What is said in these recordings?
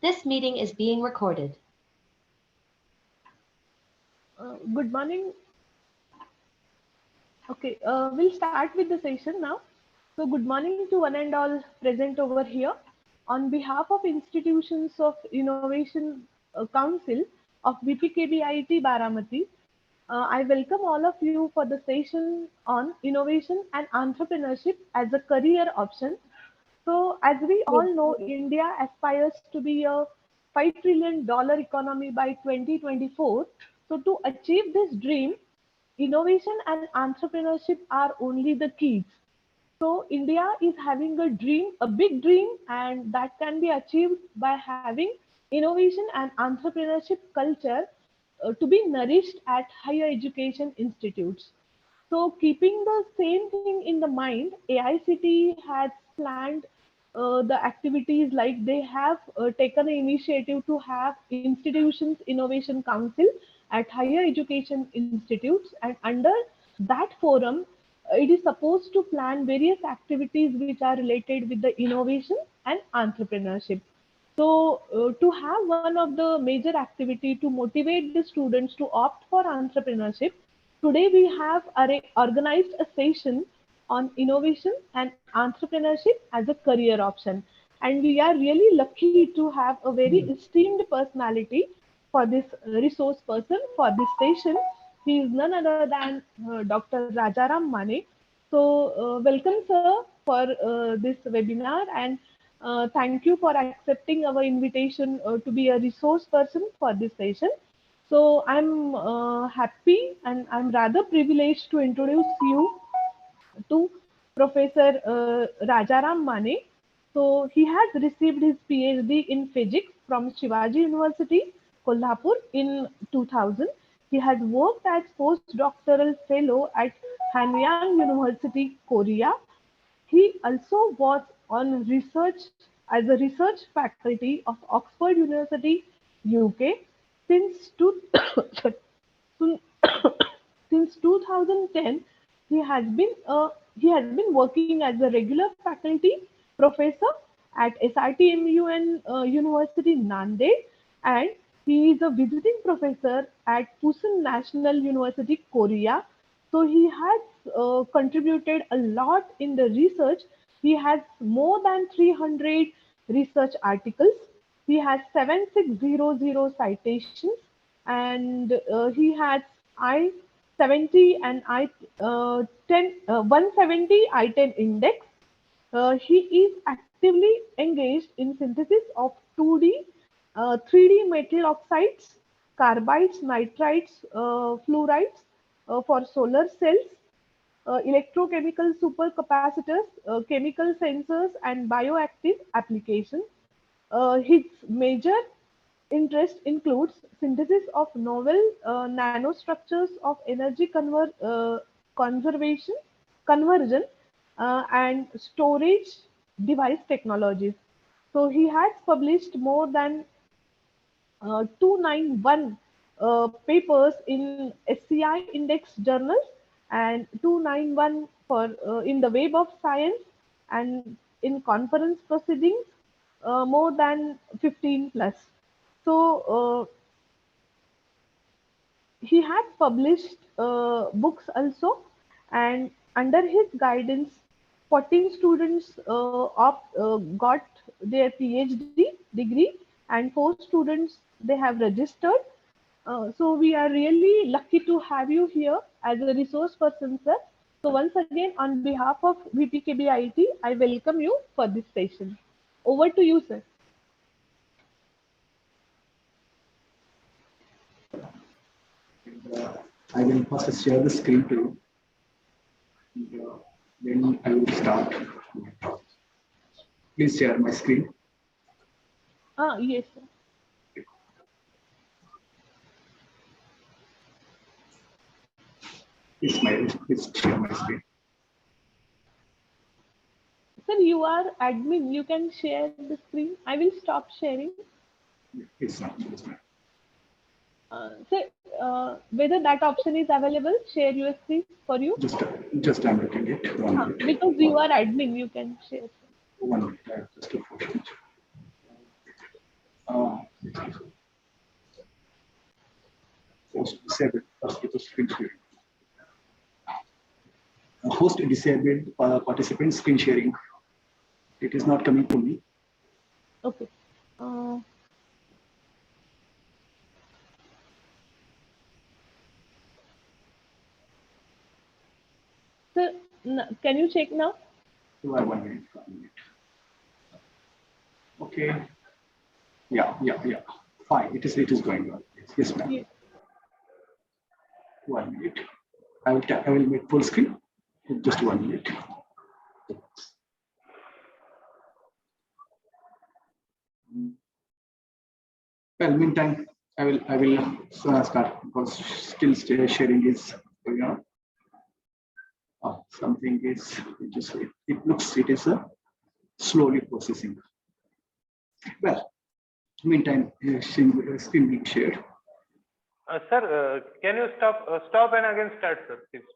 This meeting is being recorded. Good morning. Okay, we'll start with the session now. So, good morning to one and all present over here. On behalf of Institutions of Innovation Council of VPKBIET Baramati, I welcome all of you for the session on innovation and entrepreneurship as a career option. So, as we all know, India aspires to be a $5 trillion economy by 2024. So, to achieve this dream, innovation and entrepreneurship are only the keys. So India is having a dream, a big dream, and that can be achieved by having innovation and entrepreneurship culture to be nourished at higher education institutes. So, keeping the same thing in the mind, AICT has planned the activities like they have taken an initiative to have institutions innovation council at higher education institutes, and under that forum, it is supposed to plan various activities which are related with the innovation and entrepreneurship. So, to have one of the major activity to motivate the students to opt for entrepreneurship, today we have organized a session on innovation and entrepreneurship as a career option. And we are really lucky to have a very esteemed personality for this resource person for this session. He is none other than Dr. Rajaram Mane. So, welcome, sir, for this webinar, and thank you for accepting our invitation to be a resource person for this session. So, I'm happy and I'm rather privileged to introduce you to Professor Rajaram Mane. So, he has received his PhD in physics from Shivaji University, Kolhapur in 2000. He has worked as postdoctoral fellow at Hanyang University, Korea. He also was on research as a research faculty of Oxford University, UK since since 2010. He has been working as a regular faculty professor at S.R.T.M.University University, Nanded, and he is a visiting professor at Pusan National University, Korea. So he has contributed a lot in the research. He has more than 300 research articles. He has 7600 citations, and he has I 70 and I 10 170 I-10 index. He is actively engaged in synthesis of 2D, 3D metal oxides, carbides, nitrides, fluorides for solar cells, electrochemical supercapacitors, chemical sensors, and bioactive applications. His major interest includes synthesis of novel nanostructures of energy conservation, conversion, and storage device technologies. So he has published more than 291 papers in SCI index journals and 291 for in the Web of Science, and in conference proceedings more than 15 plus. So he has published books also, and under his guidance 14 students got their PhD degree, and 4 students they have registered. So we are really lucky to have you here as a resource person, sir. So once again, on behalf of VPKBIET, I welcome you for this session. Over to you, sir. I will first share the screen to you. Then I will start. Please share my screen. Yes, sir. Please share my screen. Sir, you are admin. You can share the screen. I will stop sharing. It's not. Sir, whether that option is available, share your screen for you. Just I'm looking at 1 minute. Because you are admin, you can share. 1 minute. I have just a photo. disabled screen sharing. Host disabled participant screen sharing. It is not coming to me. Okay. Sir, can you check now? 1 minute. 1 minute. Okay. Yeah. Fine. It is going on. Yes, ma'am. Yeah. 1 minute. I will make full screen. Just 1 minute. Well, meantime, I will start because skill sharing is going on. Something is it is slowly processing. Well, meantime, screen being shared. Sir, can you stop and again start, sir, please?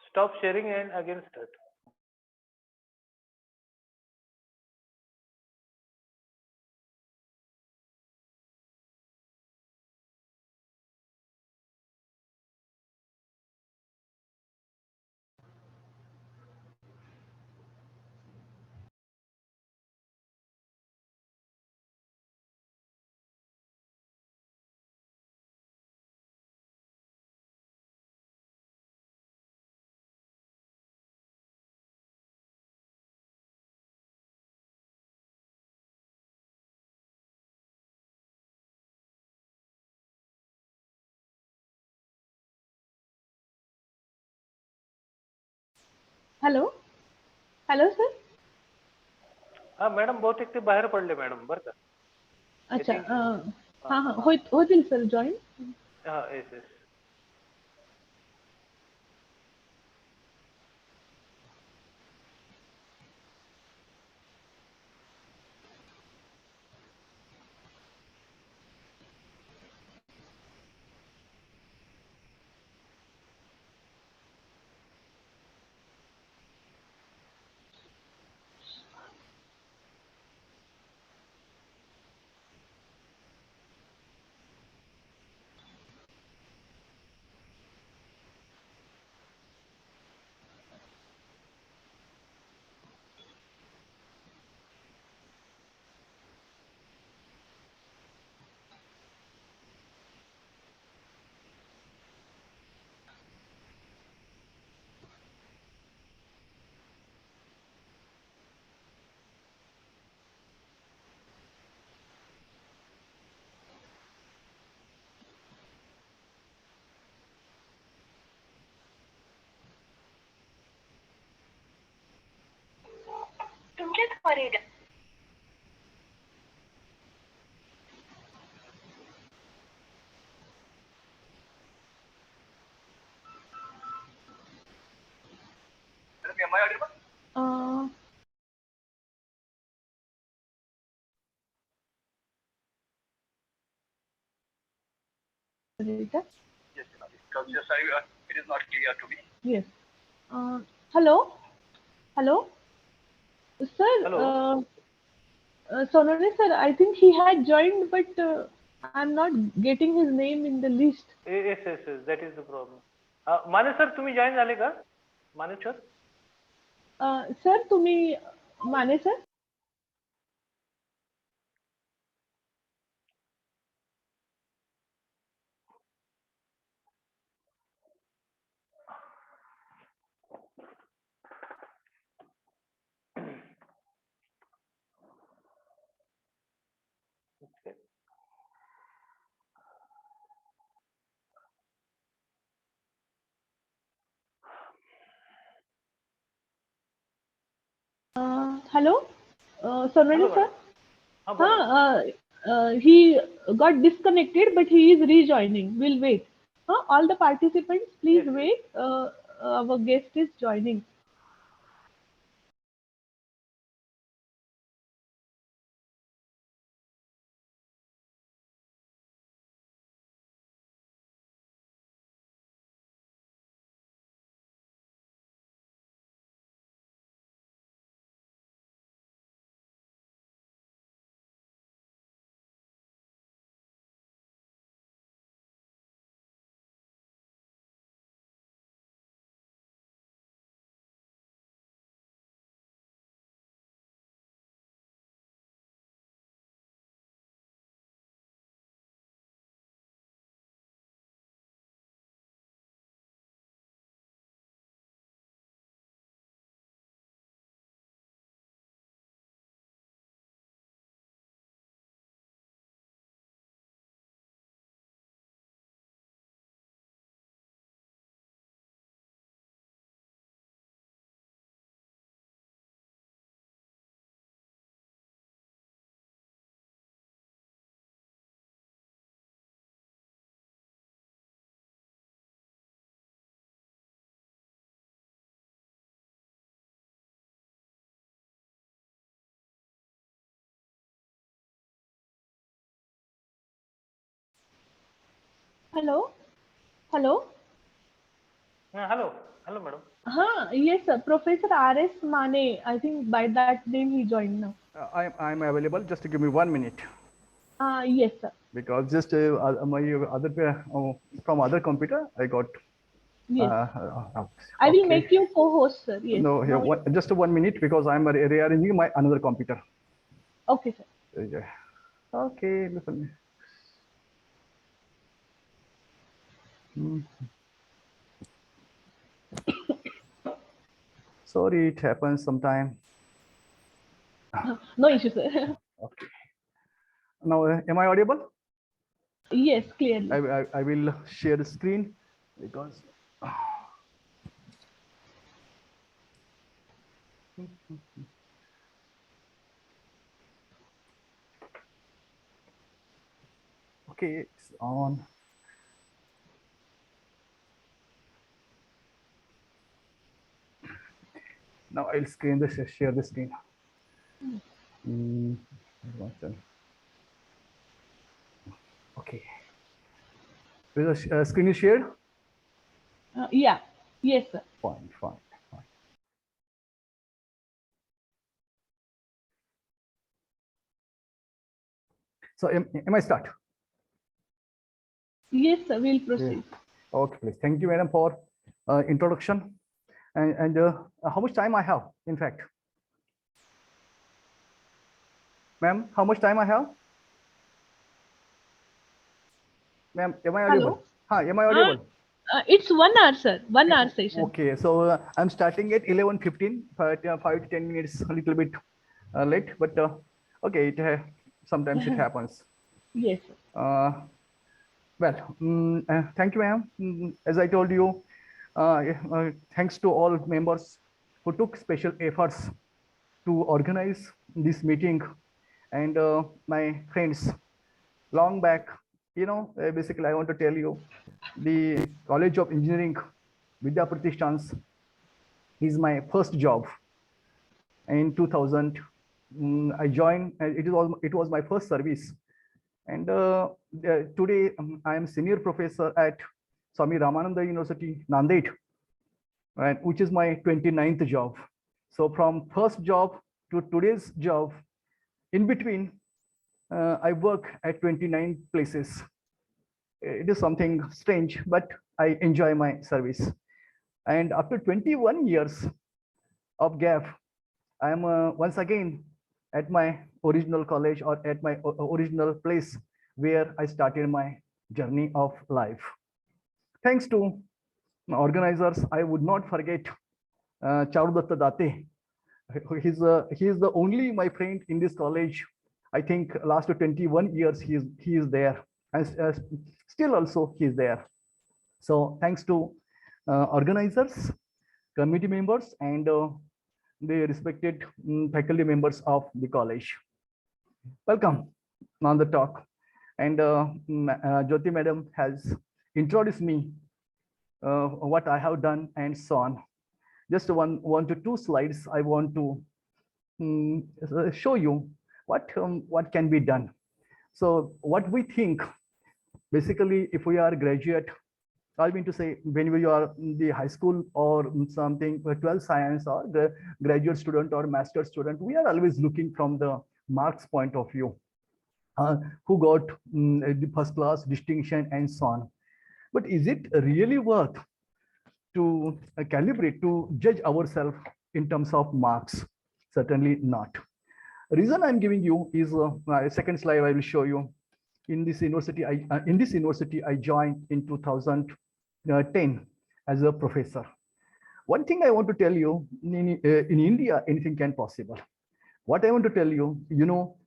Stop sharing and again start. Hello? Hello, sir? Madam बहुतेक ते बाहेर पडले madam बरं का. अच्छा. think- होतील sir join. Yes. Yes, it is not clear to me. Yes. Hello? Sir, Hello. Sonali sir, I think he had joined, but I'm not getting his name in the list. Yes, that is the problem. माने sir तुम्ही join झाले का? माने sir? Sir, तुम्ही माने sir? Hello, Sonali Hello, sir? madam. He got disconnected, but he is rejoining. We'll wait. All the participants, please Yes. wait. Our guest is joining. Hello? Hello? Hello. Hello, madam. Yes, sir. Professor R.S. Mane. I think by that name he joined now. I'm available. Just to give me 1 minute, Yes, sir. because just my other from other computer I got. Yes. I will Okay. make you co-host, sir. Yes. No, here, just 1 minute, because I'm rearranging my another computer. Okay, sir. Yeah. Okay. Listen. Sorry, it happens sometime. No issue, sir. Okay. Now, am I audible? Yes, clearly. I will share the screen, because okay, it's on. Now I'll share the screen. Okay. Is the screen is shared? Yeah. Yes, sir. Fine, fine, fine. So am I start? Yes, sir. We'll proceed. Yeah. Okay, please. Thank you, madam, for introduction. And how much time I have, in fact? Ma'am, how much time I have? Ma'am, am I audible? Hi, am I audible? It's 1 hour, sir. 1 hour session. Okay, so I'm starting at 11:15, but 5 to 10 minutes, a little bit late, but okay, sometimes it happens. Yes, sir. Well, thank you, ma'am. As I told you, thanks to all members who took special efforts to organize this meeting, and my friends long back, basically I want to tell you, the College of Engineering Vidya Pratishthans is my first job. In 2000, I joined. It was my first service, and today I am senior professor at Swami Ramananda University, Nanded, right, which is my 29th job. So from first job to today's job, in between, I work at 29 places. It is something strange, but I enjoy my service. And after 21 years of gap, I am once again at my original college, or at my original place where I started my journey of life. Thanks to organizers, I would not forget Charudatta Date. He is the only my friend in this college. I think last 21 years he is there, and still also he is there. So thanks to organizers, committee members, and the respected faculty members of the college. Welcome on the talk. And Jyoti madam has introduced me, what I have done, and so on. Just one to two slides I want to show you what can be done. So what we think, basically, if we are graduate, I mean to say, when we are in the high school or something, 12 science, or the graduate student or master student, we are always looking from the marks point of view, who got the first class distinction and so on. But is it really worth to calibrate, to judge ourselves in terms of marks? Certainly not. Reason I'm giving you is second slide I will show you. In this university, I joined in 2010 as a professor. One thing I want to tell you, in India, anything can possible. What I want to tell you,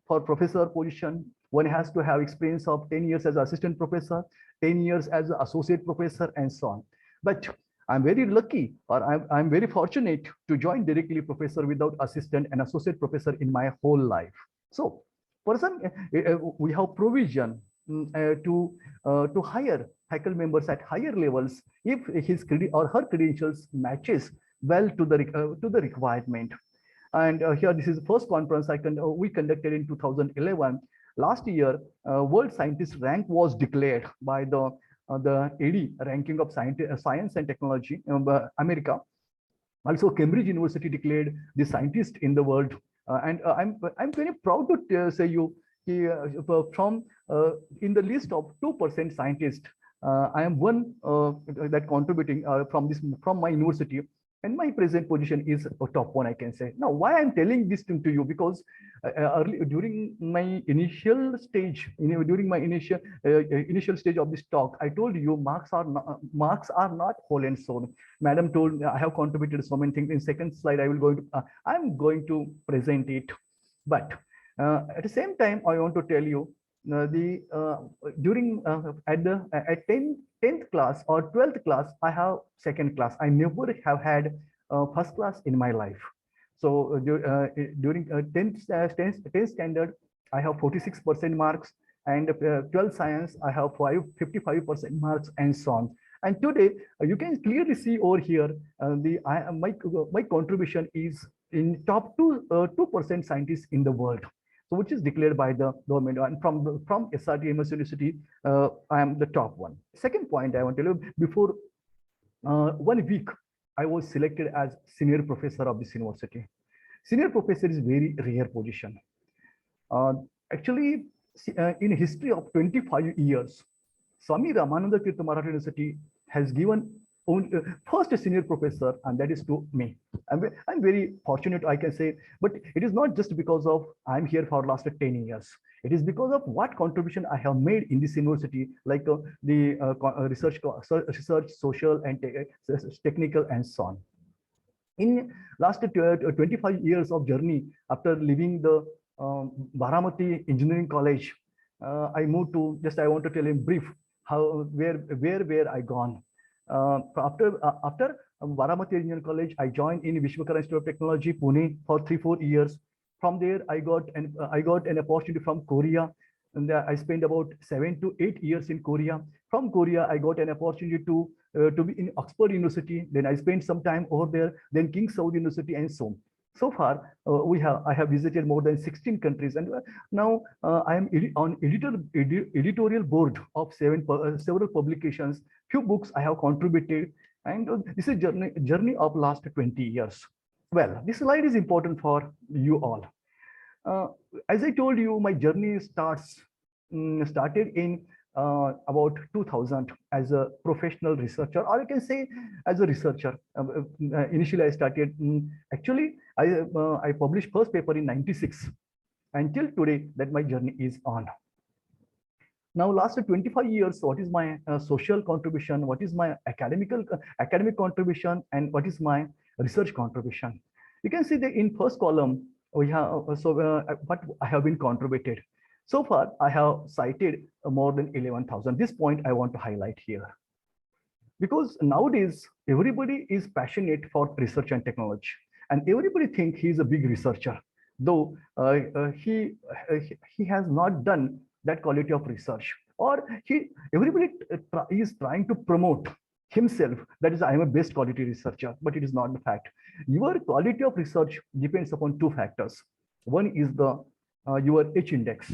for professor position, one has to have experience of 10 years as assistant professor, 10 years as associate professor, and so on. But I'm very lucky, or I'm very fortunate to join directly professor without assistant and associate professor in my whole life. So person, we have provision to hire faculty members at higher levels if his or her credentials matches well to the requirement. And here, this is the first conference we conducted in 2011. Last year, World Scientist Rank was declared by the the AD ranking of science and technology, America. Also, Cambridge University declared the scientist in the world, and I'm very proud to say you from in the list of 2% scientists. I am one that contributing from my university, and my present position is a top one, I can say. Now, why I'm telling this to you, because early during my initial stage, during my initial stage of this talk, I told you marks are not whole and soul. Madam told I have contributed so many things. In second slide, I'm going to present it, but at the same time, I want to tell you during at 10th class or 12th class, I have second class. I never have had first class in my life. So during 10th standard, I have 46% marks, and 12th science, I have 55% marks, and so on. And today, you can clearly see over here, my contribution is in top 2% scientists in the world. So which is declared by the government, and from S.R.T.M.University, I am the top one. Second point I want to tell you, before 1 week, I was selected as senior professor of this university. Senior professor is very rare position. Actually, in history of 25 years, Swami Ramananda Tirtha Marathi University has given first a senior professor, and that is to me. I'm very fortunate, I can say, but it is not just because of I'm here for last 10 years. It is because of what contribution I have made in this university, like the research, social and technical, and so on. In last 25 years of journey, after leaving the Baramati Engineering College, I moved to, just I want to tell in brief how where I gone. After Baramati Engineering College, I joined in Vishwakarma Institute of Technology, Pune, for 3-4 years. From there, I got an opportunity from Korea, and I spent about 7 to 8 years in Korea. From Korea, I got an opportunity to be in Oxford University. Then I spent some time over there. Then King Saud University, and so on. So far, I have visited more than 16 countries, and now I am on editorial board of several publications. Few books I have contributed, and this is journey of last 20 years. Well, this slide is important for you all. As I told you, my journey started in about 2000 as a professional researcher, or I can say as a researcher. Initially, I started, actually, I published first paper in 96. Until today, that my journey is on. Now, last 25 years, what is my social contribution? What is my academic contribution? And what is my research contribution? You can see that in first column, we have what I have been contributed. So far, I have cited more than 11,000. This point I want to highlight here. Because nowadays, everybody is passionate for research and technology. And everybody thinks he's a big researcher, though he has not done that quality of research. Or everybody is trying to promote himself, that is, I am a best quality researcher, but it is not the fact. Your quality of research depends upon 2 factors. One is the your H index,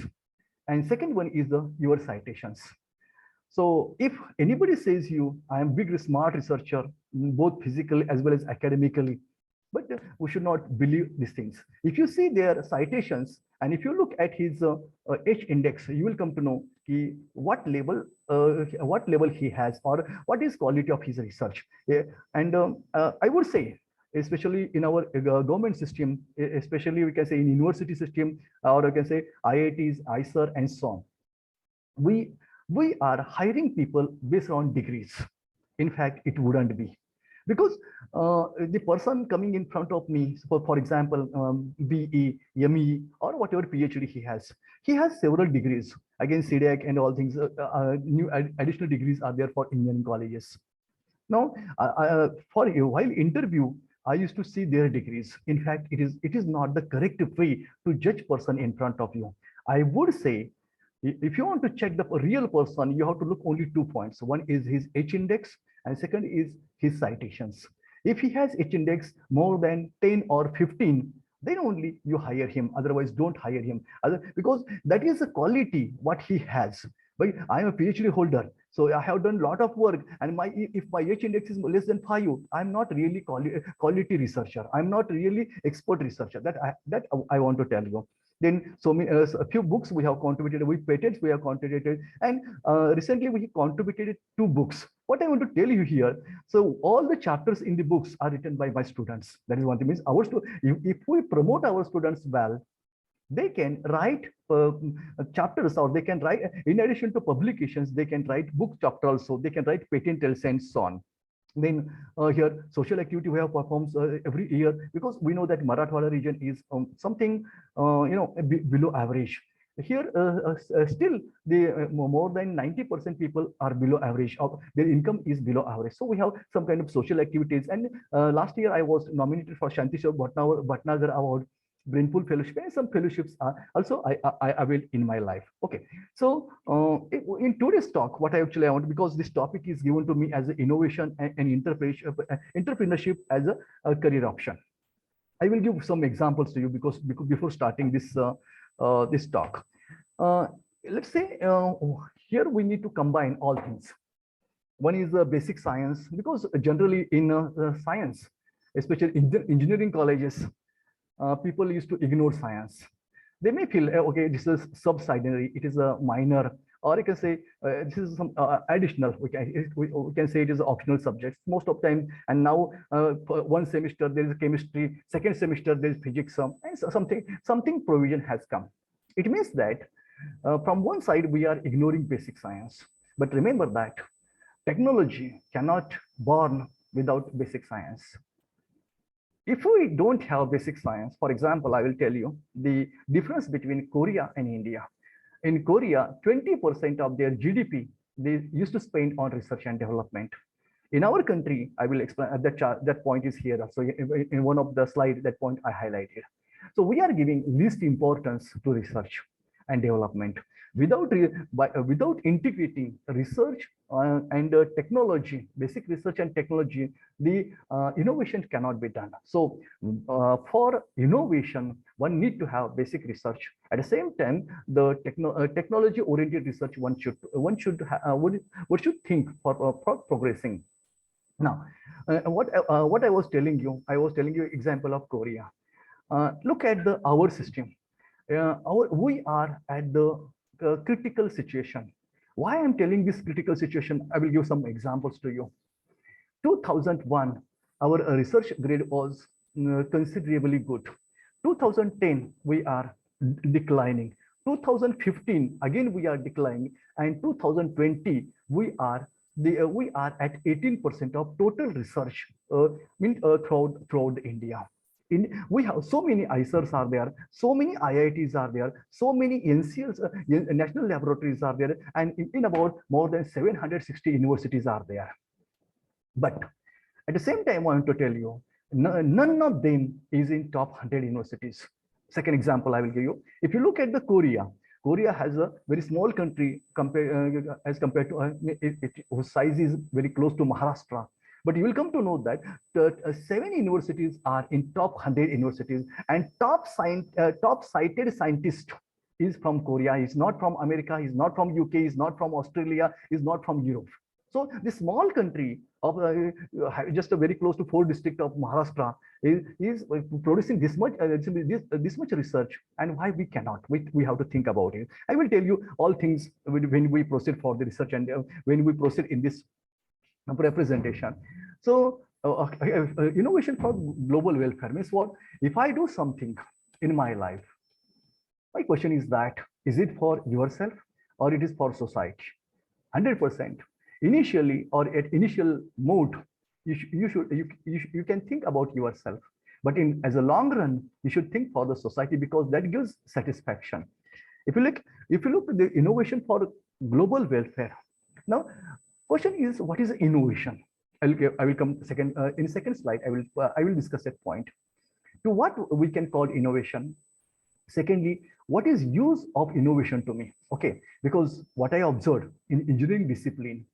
and second one is your citations. So if anybody says you, I am big smart researcher, both physically as well as academically, but we should not believe these things. If you see their citations, and if you look at his H index, you will come to know what level he has, or what is quality of his research. Yeah. And I would say, especially in our government system, especially we can say in university system, or I can say IITs, ISR, and so on, we are hiring people based on degrees. In fact, it wouldn't be. Because the person coming in front of me, for example, BE, ME, or whatever PhD he has several degrees. Again, CDAC and all things, new additional degrees are there for engineering colleges. Now, while interview, I used to see their degrees. In fact, it is not the correct way to judge person in front of you. I would say, if you want to check the real person, you have to look only 2 points. One is his H index, and second is his citations. If he has H index more than 10 or 15, then only you hire him. Otherwise, don't hire him. Because that is the quality what he has. But I am a PhD holder, So I have done a lot of work, and if my H index is less than 5, I'm not really quality researcher. I'm not really expert researcher. That I want to tell you. Then a few books we have contributed, with patents we have contributed, and recently we contributed 2 books. What I want to tell you here, so all the chapters in the books are written by my students. That is one thing. Means if we promote our students well, they can write chapters, or they can write, in addition to publications, they can write book chapter also, they can write patent tales and so on. Then here social activity we have performed every year, because we know that Marathwada region is something below average. Here still the more than 90% people are below average, of their income is below average. So we have some kind of social activities, and last year I was nominated for Shantishwar Bhatnagar Award, Brainpool Fellowship, and some fellowships are also I avail in my life. Okay, so in today's talk, what I want, because this topic is given to me as an innovation and entrepreneurship as a career option. I will give some examples to you, because before starting this this talk, let's say here we need to combine all things. One is basic science, because generally in science, especially in engineering colleges, people used to ignore science. They may feel, okay, this is subsidiary, it is a minor, or you can say this is some additional. We can say it is optional subjects most of the time. And now one semester there is chemistry, second semester there is physics, and something provision has come. It means that from one side we are ignoring basic science, but remember that technology cannot born without basic science. If we don't have basic science, for example, I will tell you the difference between Korea and India. In Korea, 20% of their GDP they used to spend on research and development. In our country, I will explain that point is here. So in one of the slides, that point I highlighted. So we are giving least importance to research and development. Without integrating research and technology, basic research and technology, the innovation cannot be done. So for innovation, one need to have basic research. At the same time, the technology-oriented research one should think for progressing. Now, what I was telling you example of Korea. Look at our system. We are at the critical situation. Why I'm telling this critical situation, I will give some examples to you. 2001, our research grade was considerably good. 2010, we are declining. 2015, again we are declining, and 2020, we are at 18% of total research throughout India. We have so many ICERs are there, so many IITs are there, so many NCLs, national laboratories are there, and in about more than 760 universities are there. But at the same time, I want to tell you, none of them is in top 100 universities. Second example I will give you. If you look at the Korea has a very small country as compared to whose size is very close to Maharashtra. But you will come to know that 7 universities are in top 100 universities, and top cited scientist is from Korea. He's not from America. He's not from UK. He's not from Australia. He's not from Europe. So this small country of just a very close to 4 district of Maharashtra is producing this much research, and why we cannot? We have to think about it. I will tell you all things when we proceed for the research and when we proceed in this representation. So innovation for global welfare means what? If I do something in my life, my question is that, is it for yourself or it is for society? 100%. Initially or at initial mode, you can think about yourself, but as a long run, you should think for the society, because that gives satisfaction. If you look at the innovation for global welfare, now question is, what is innovation? I will come second in second slide. I will discuss that point. To what we can call innovation. Secondly, what is use of innovation to me? Okay, because what I observed in engineering discipline,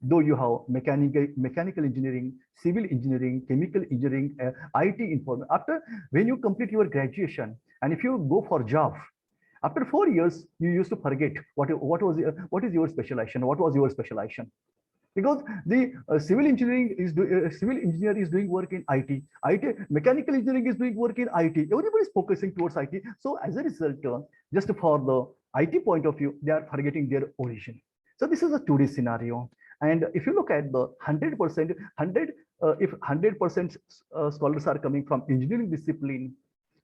though you have mechanical engineering, civil engineering, chemical engineering, IT information. After when you complete your graduation, and if you go for job, After 4 years, you used to forget what is your specialization, what was your specialization. Because the civil engineering is civil engineer is doing work in IT, mechanical engineering is doing work in IT. Everybody is focusing towards IT. So as a result, just for the IT point of view, they are forgetting their origin. So this is a 2D scenario. And if you look at the 100%, if 100% scholars are coming from engineering discipline,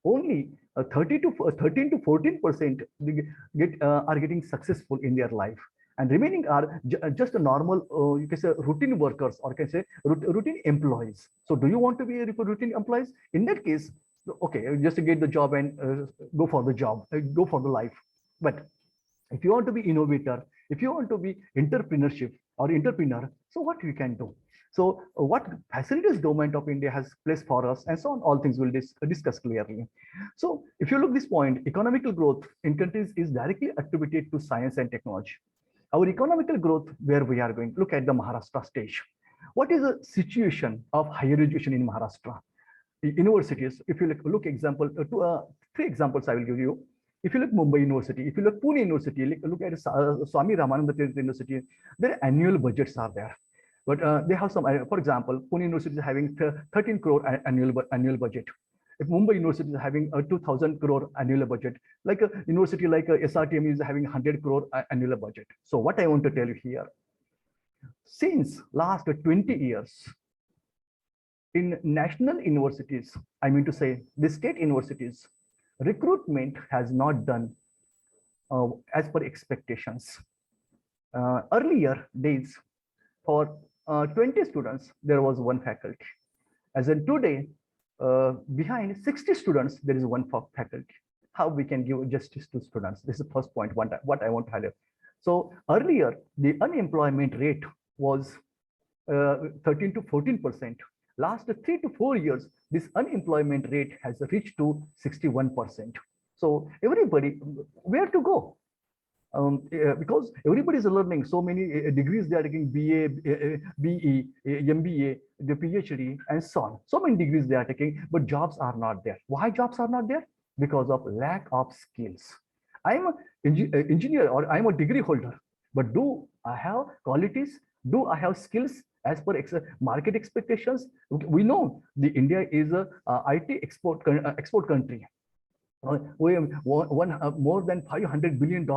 only 13 to 14% are getting successful in their life, and remaining are just a normal, you can say, routine workers, or can say routine employees. So do you want to be a routine employees? In that case, okay, just to get the job and go for the job, go for the life. But if you want to be innovator, if you want to be entrepreneurship or entrepreneur, so what you can do? So what facilities government of India has placed for us, and so on, all things will discuss clearly. So if you look this point, economical growth in countries is directly attributed to science and technology. Our economical growth, where we are going, look at the Maharashtra stage. What is the situation of higher education in Maharashtra? The universities, if you look example, three examples I will give you. If you look Mumbai University, if you look Pune University, look at Swami Ramananda University, their annual budgets are there. But they have some, for example, Pune University is having 13 crore annual budget. If Mumbai University is having a 2,000 crore annual budget, like a university like S.R.T.M. is having 100 crore annual budget. So what I want to tell you here, since last 20 years, in national universities, I mean to say the state universities, recruitment has not done as per expectations. Earlier days, for 20 students, there was one faculty. As in today, behind 60 students, there is one faculty. How we can give justice to students? This is the first point, what I want to highlight. So earlier, the unemployment rate was 13 to 14%. Last 3 to 4 years, this unemployment rate has reached to 61%. So everybody, where to go? Because everybody is learning so many degrees. They are taking BA, BE, MBA, the PhD, and so on. So many degrees they are taking, but jobs are not there. Why jobs are not there? Because of lack of skills. I'm an engineer, or I'm a degree holder, but do I have qualities? Do I have skills as per market expectations? We know the India is a IT export country. We have more than $500 billion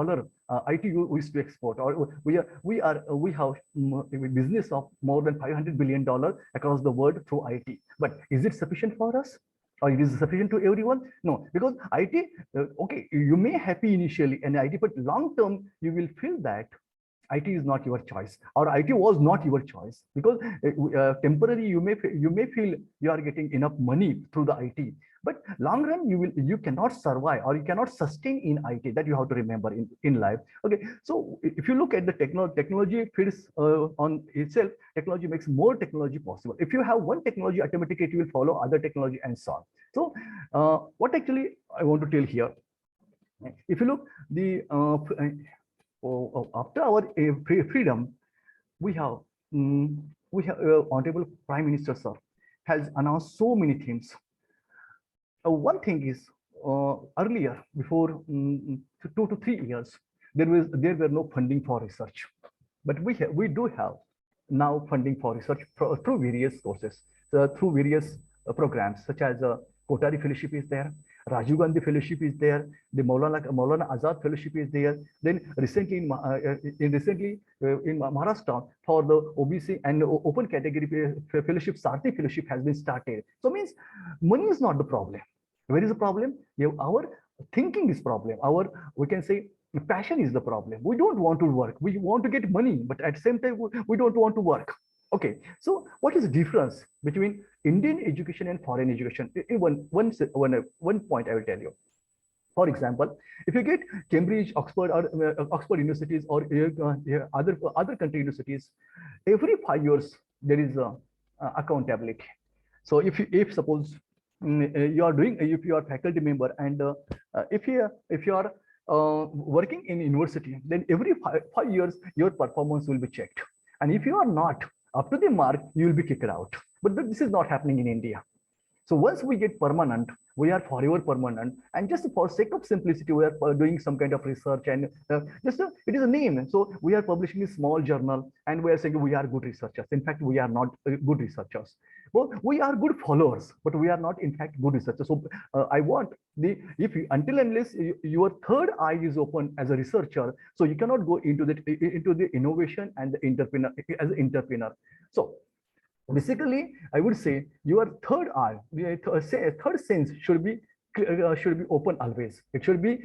IT we used to export, or we have a business of more than $500 billion across the world through IT. But is it sufficient for us, or it is sufficient to everyone? No, because IT, okay, you may happy initially in IT, but long term you will feel that IT is not your choice, or IT was not your choice, because temporarily you may feel you are getting enough money through the IT, but long run you cannot survive, or you cannot sustain in IT. That you have to remember in life. Okay, so if you look at the technology feeds on itself, technology makes more technology possible. If you have one technology, automatically it will follow other technology and so on. So what actually I want to tell here, if you look the after our freedom, we have Honorable Prime Minister sir has announced so many things. One thing is, earlier, before 2 to 3 years, there were no funding for research, but we do have now funding for research through various sources, through various programs, such as Kotari Fellowship is there, Rajiv Gandhi Fellowship is there, the Maulana Azad Fellowship is there. Then recently in Maharashtra, for the OBC and open category fellowship, S.R.T. Fellowship has been started. So means money is not the problem. Where is the problem? Our thinking is problem. We can say passion is the problem. We don't want to work. We want to get money, but at the same time, we don't want to work. Okay, so what is the difference between Indian education and foreign education? In one point I will tell you. For example, if you get Cambridge, Oxford, or Oxford universities, or other country universities, every 5 years there is accountability. So if suppose you are doing, if you are faculty member, and if you are working in university, then every 5 years your performance will be checked, and if you are not up to the mark, you will be kicked out. But this is not happening in India. So once we get permanent, we are forever permanent. And just for sake of simplicity, we are doing some kind of research, and it is a name. So we are publishing a small journal, and we are saying we are good researchers. In fact, we are not good researchers. Well, we are good followers, but we are not, in fact, good researchers. So I want until unless your third eye is open as a researcher, so you cannot go into the innovation and the entrepreneur as an entrepreneur. So basically, I would say your third eye, third sense should be open always. It should be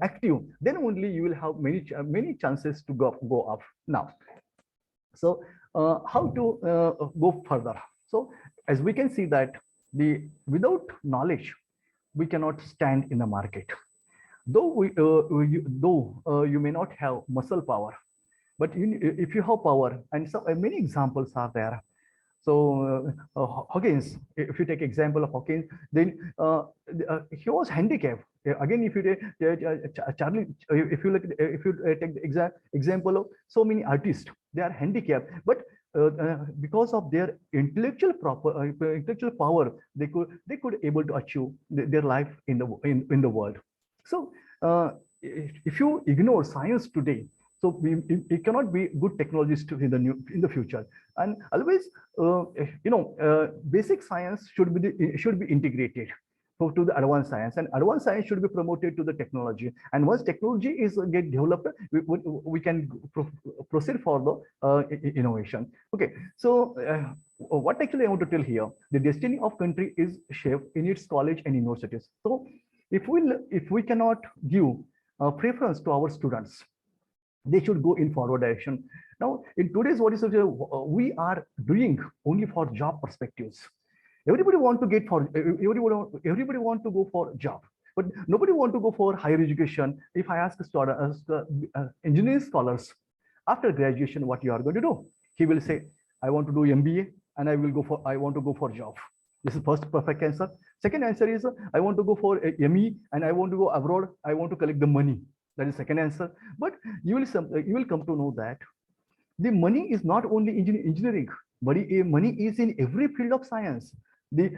active. Then only you will have many chances to go up. Now, so how to go further? So as we can see that without knowledge, we cannot stand in the market. Though you may not have muscle power, but if you have power, and so many examples are there. So Hawkins, if you take example of Hawkins, then he was handicapped. Again, if you take Charlie, if you take the example of so many artists, they are handicapped, but because of their intellectual power, they could able to achieve their life in the world. So if you ignore science today, so it cannot be good technologies in the future. And always, basic science should be integrated to the advanced science, and advanced science should be promoted to the technology. And once technology is get developed, we can proceed for the innovation. Okay, so what actually I want to tell here, the destiny of country is shaped in its college and universities. So if we cannot give preference to our students, they should go in forward direction. Now, in today's we are doing only for job perspectives. Everybody want to everybody want to go for job, but nobody want to go for higher education. If I ask engineering scholars after graduation, what you are going to do, he will say, I want to do MBA and I want to go for job. This is first perfect answer. Second answer is I want to go for ME and I want to go abroad. I want to collect the money. That is second answer. But you will come to know that the money is not only engineering, but money is in every field of science. Those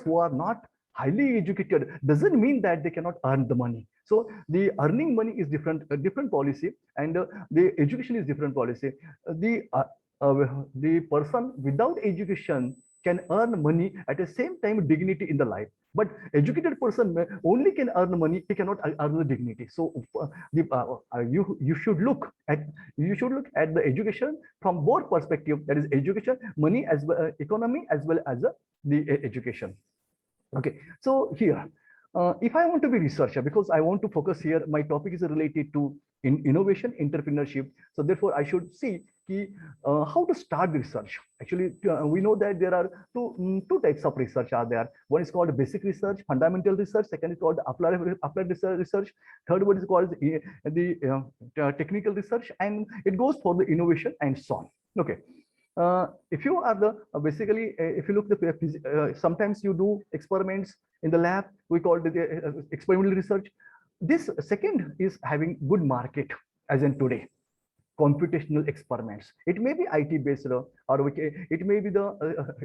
who are not highly educated doesn't mean that they cannot earn the money. So the earning money is different policy, and the education is different policy. The person without education can earn money at the same time dignity in the life. But educated person only can earn money; he cannot earn the dignity. So you should look at the education from both perspective. That is education, money as well, economy as well as the education. Okay, so here, if I want to be researcher, because I want to focus here, my topic is related to innovation, entrepreneurship. So therefore, I should see how to start the research. Actually, we know that there are two types of research are there. One is called basic research, fundamental research. Second is called applied research. Third one is called the technical research, and it goes for the innovation and so on. Okay. If you are basically, if you look sometimes you do experiments in the lab, we call it experimental research. This second is having good market, as in today. Computational experiments. It may be IT based, or it may be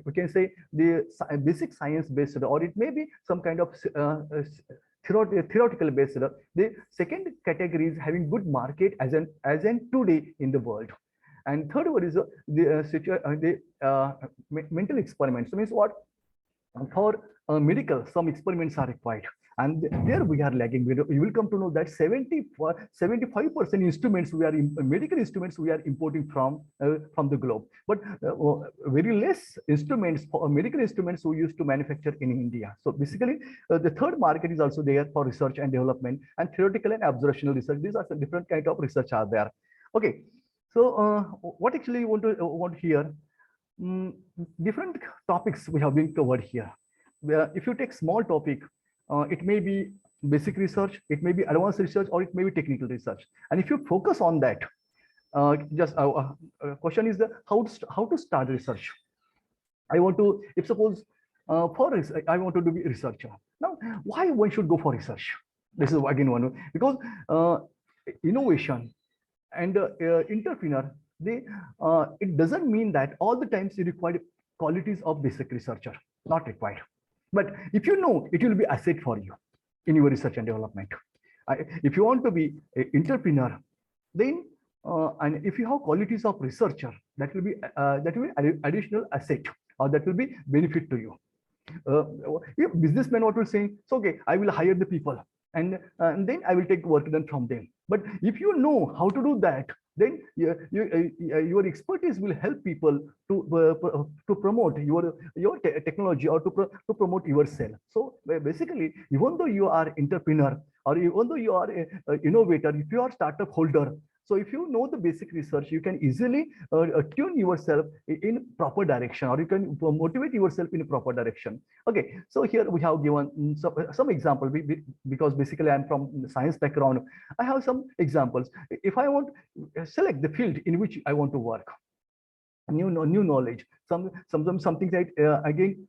we can say the basic science based, or it may be some kind of theoretical based. The second category is having good market as in today in the world. And third one is the mental experiments. So means what? For medical, some experiments are required, and there we are lagging. You will come to know that 75% instruments medical instruments we are importing from the globe, but very less instruments medical instruments we used to manufacture in India. So basically, the third market is also there for research and development, and theoretical and observational research. These are some different kind of research are there. Okay, so what actually you want here? Different topics we have been covered here. If you take small topic, it may be basic research, it may be advanced research, or it may be technical research. And if you focus on that, question is how to start research. I want to, if suppose I want to do researcher. Now, why one should go for research? This is again one, because innovation and entrepreneur, it doesn't mean that all the times you require qualities of basic researcher, not required. But if you know, it will be asset for you in your research and development. If you want to be an entrepreneur, then and if you have qualities of researcher, that will be additional asset, or that will be benefit to you. If businessman what will say, so okay, I will hire the people, and then I will take work done from them. But if you know how to do that, then your expertise will help people to promote your technology, or to promote yourself. So basically, even though you are entrepreneur, or even though you are a innovator, if you are startup holder, so if you know the basic research, you can easily tune yourself in proper direction, or you can motivate yourself in a proper direction. Okay, so here we have given some example, because basically I'm from science background. I have some examples. If I want to select the field in which I want to work, new knowledge, something that again,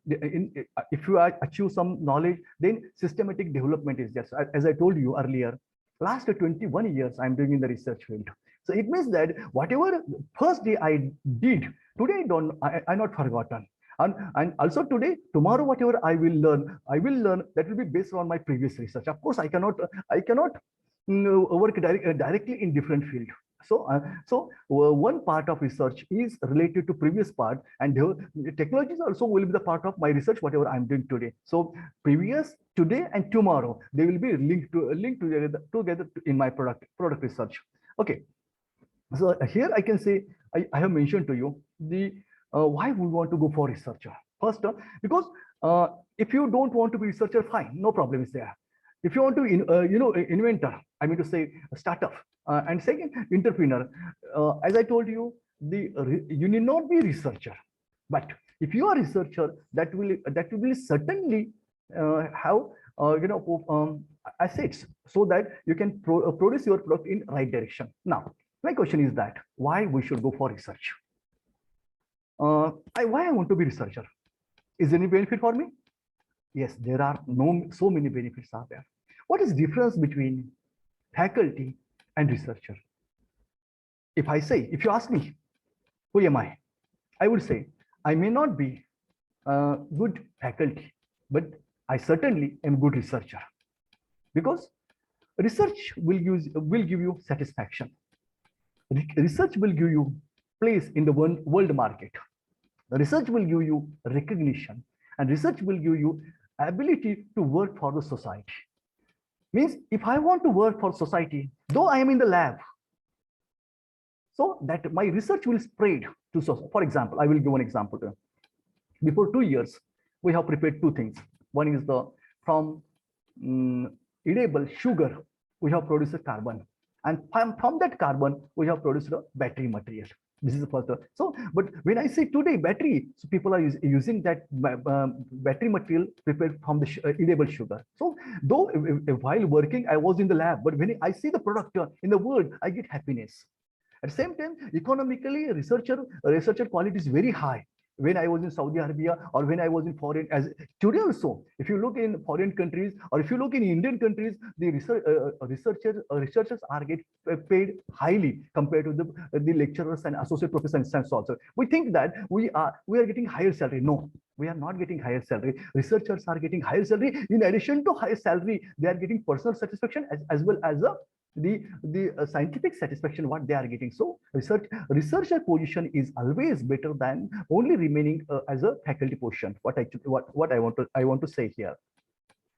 if you achieve some knowledge, then systematic development is there. So as I told you earlier, last 21 years I'm doing in the research field. So it means that whatever first day I did, today I not forgotten. And also today, tomorrow, whatever I will learn that will be based on my previous research. Of course, I cannot work directly in different field. So one part of research is related to previous part, and the technologies also will be the part of my research, whatever I'm doing today. So previous, today, and tomorrow, they will be linked together in my product research. Okay. So here I can say, I have mentioned to you the why we want to go for researcher. First, because if you don't want to be researcher, fine, no problem is there. If you want to inventor, I mean to say a startup, and second, entrepreneur, as I told you, you need not be researcher, but if you are researcher, that will certainly have assets, so that you can produce your product in right direction. Now, my question is that why we should go for research? Why I want to be researcher? Is there any benefit for me? Yes, there are so many benefits are there. What is the difference between faculty and researcher? If you ask me, who am I? I would say, I may not be a good faculty, but I certainly am a good researcher, because research will give you satisfaction. Research will give you place in the world market. Research will give you recognition, and research will give you ability to work for the society. Means if I want to work for society, though I am in the lab, so that my research will spread to society. For example, I will give an example. Before 2 years, we have prepared two things. One is from edible sugar, we have produced a carbon, and from that carbon, we have produced a battery material. This is the first. So, but when I say today battery, so people are using that battery material prepared from the edible sugar. So, though while working, I was in the lab, but when I see the product in the world, I get happiness. At the same time, economically, researcher quality is very high. When I was in Saudi Arabia, or when I was in foreign, as today also, if you look in foreign countries, or if you look in Indian countries, the researchers are getting paid highly compared to the lecturers and associate professors and also. We think that we are getting higher salary. No, we are not getting higher salary. Researchers are getting higher salary. In addition to higher salary, they are getting personal satisfaction as well as the scientific satisfaction what they are getting. So researcher position is always better than only remaining as a faculty position. What I want to say here.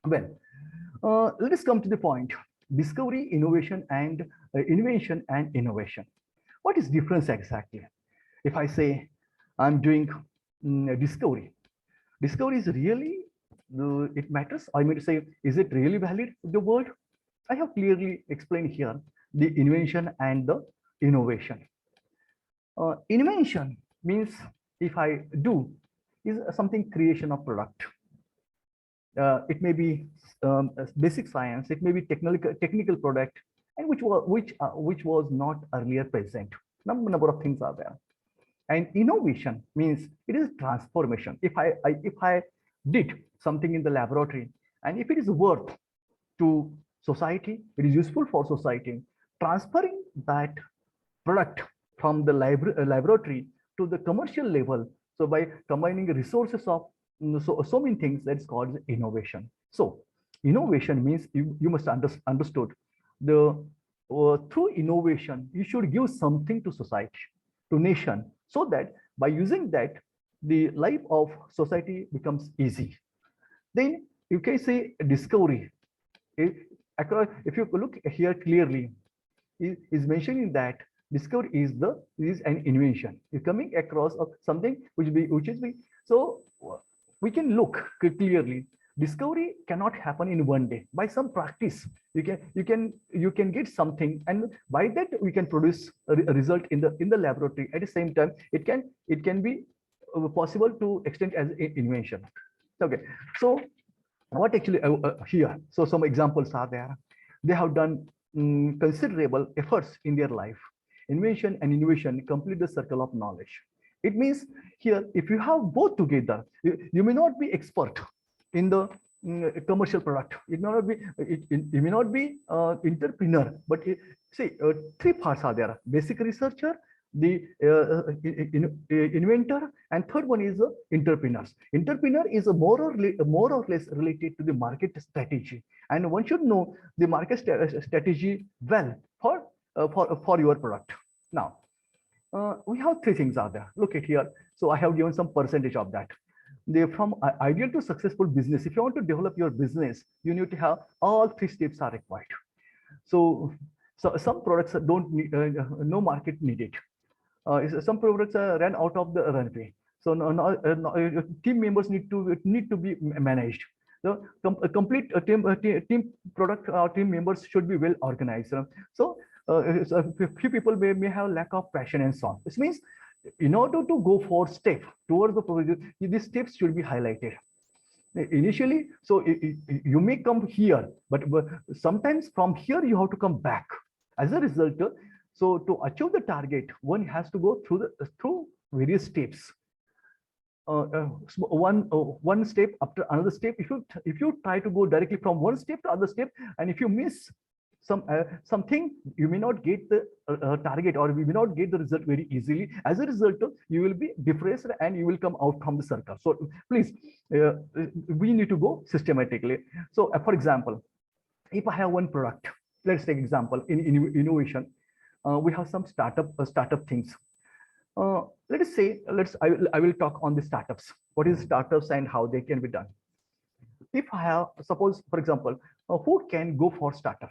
Well, let us come to the point: discovery, innovation, and invention and innovation. What is difference exactly? If I say I'm doing discovery is really it matters. I mean to say, is it really valid the word? I have clearly explained here the invention and the innovation. Invention means if I do is something creation of product. It may be basic science, it may be technical product, and which was not earlier present. Number of things are there. And innovation means it is transformation. If I did something in the laboratory, and if it is worth to society, it is useful for society, transferring that product from the laboratory to the commercial level, So by combining resources of so many things, that's called innovation. So innovation means you must understood the through innovation you should give something to society, to nation, so that by using that the life of society becomes easy. Then you can say discovery. If you look here clearly, is mentioning that discovery is an invention. Is coming across of something which is so we can look clearly. Discovery cannot happen in one day. By some practice, you can get something, and by that we can produce a result in the laboratory. At the same time, it can be possible to extend as invention. Okay, so what actually here? So some examples are there. They have done considerable efforts in their life. Invention and innovation complete the circle of knowledge. It means here, if you have both together, you may not be expert in the commercial product. It may not be, you may not be entrepreneur, but see, three parts are there: basic researcher, the inventor, and third one is entrepreneurs. Entrepreneur is a more or less related to the market strategy, and one should know the market strategy well for your product. Now we have three things are there. Look at here. So I have given some percentage of that. From ideal to successful business, if you want to develop your business, you need to have all three steps are required. So some products don't need, no market needed. Some products ran out of the runway. So team members need to be managed. The complete team product team members should be well organized. So few people may have lack of passion and so on. This means in order to go for step towards the project, these steps should be highlighted initially. So you may come here, but sometimes from here you have to come back. As a result, so to achieve the target, one has to go through various steps. One step after another step. If you try to go directly from one step to other step, and if you miss something, you may not get the target, or we may not get the result very easily. As a result, you will be depressed and you will come out from the circle. So please, we need to go systematically. So for example, if I have one product, let's take example in innovation, we have some startup things. Let us say, I will talk on the startups. What is startups and how they can be done? If I have, suppose, for example, who can go for startup?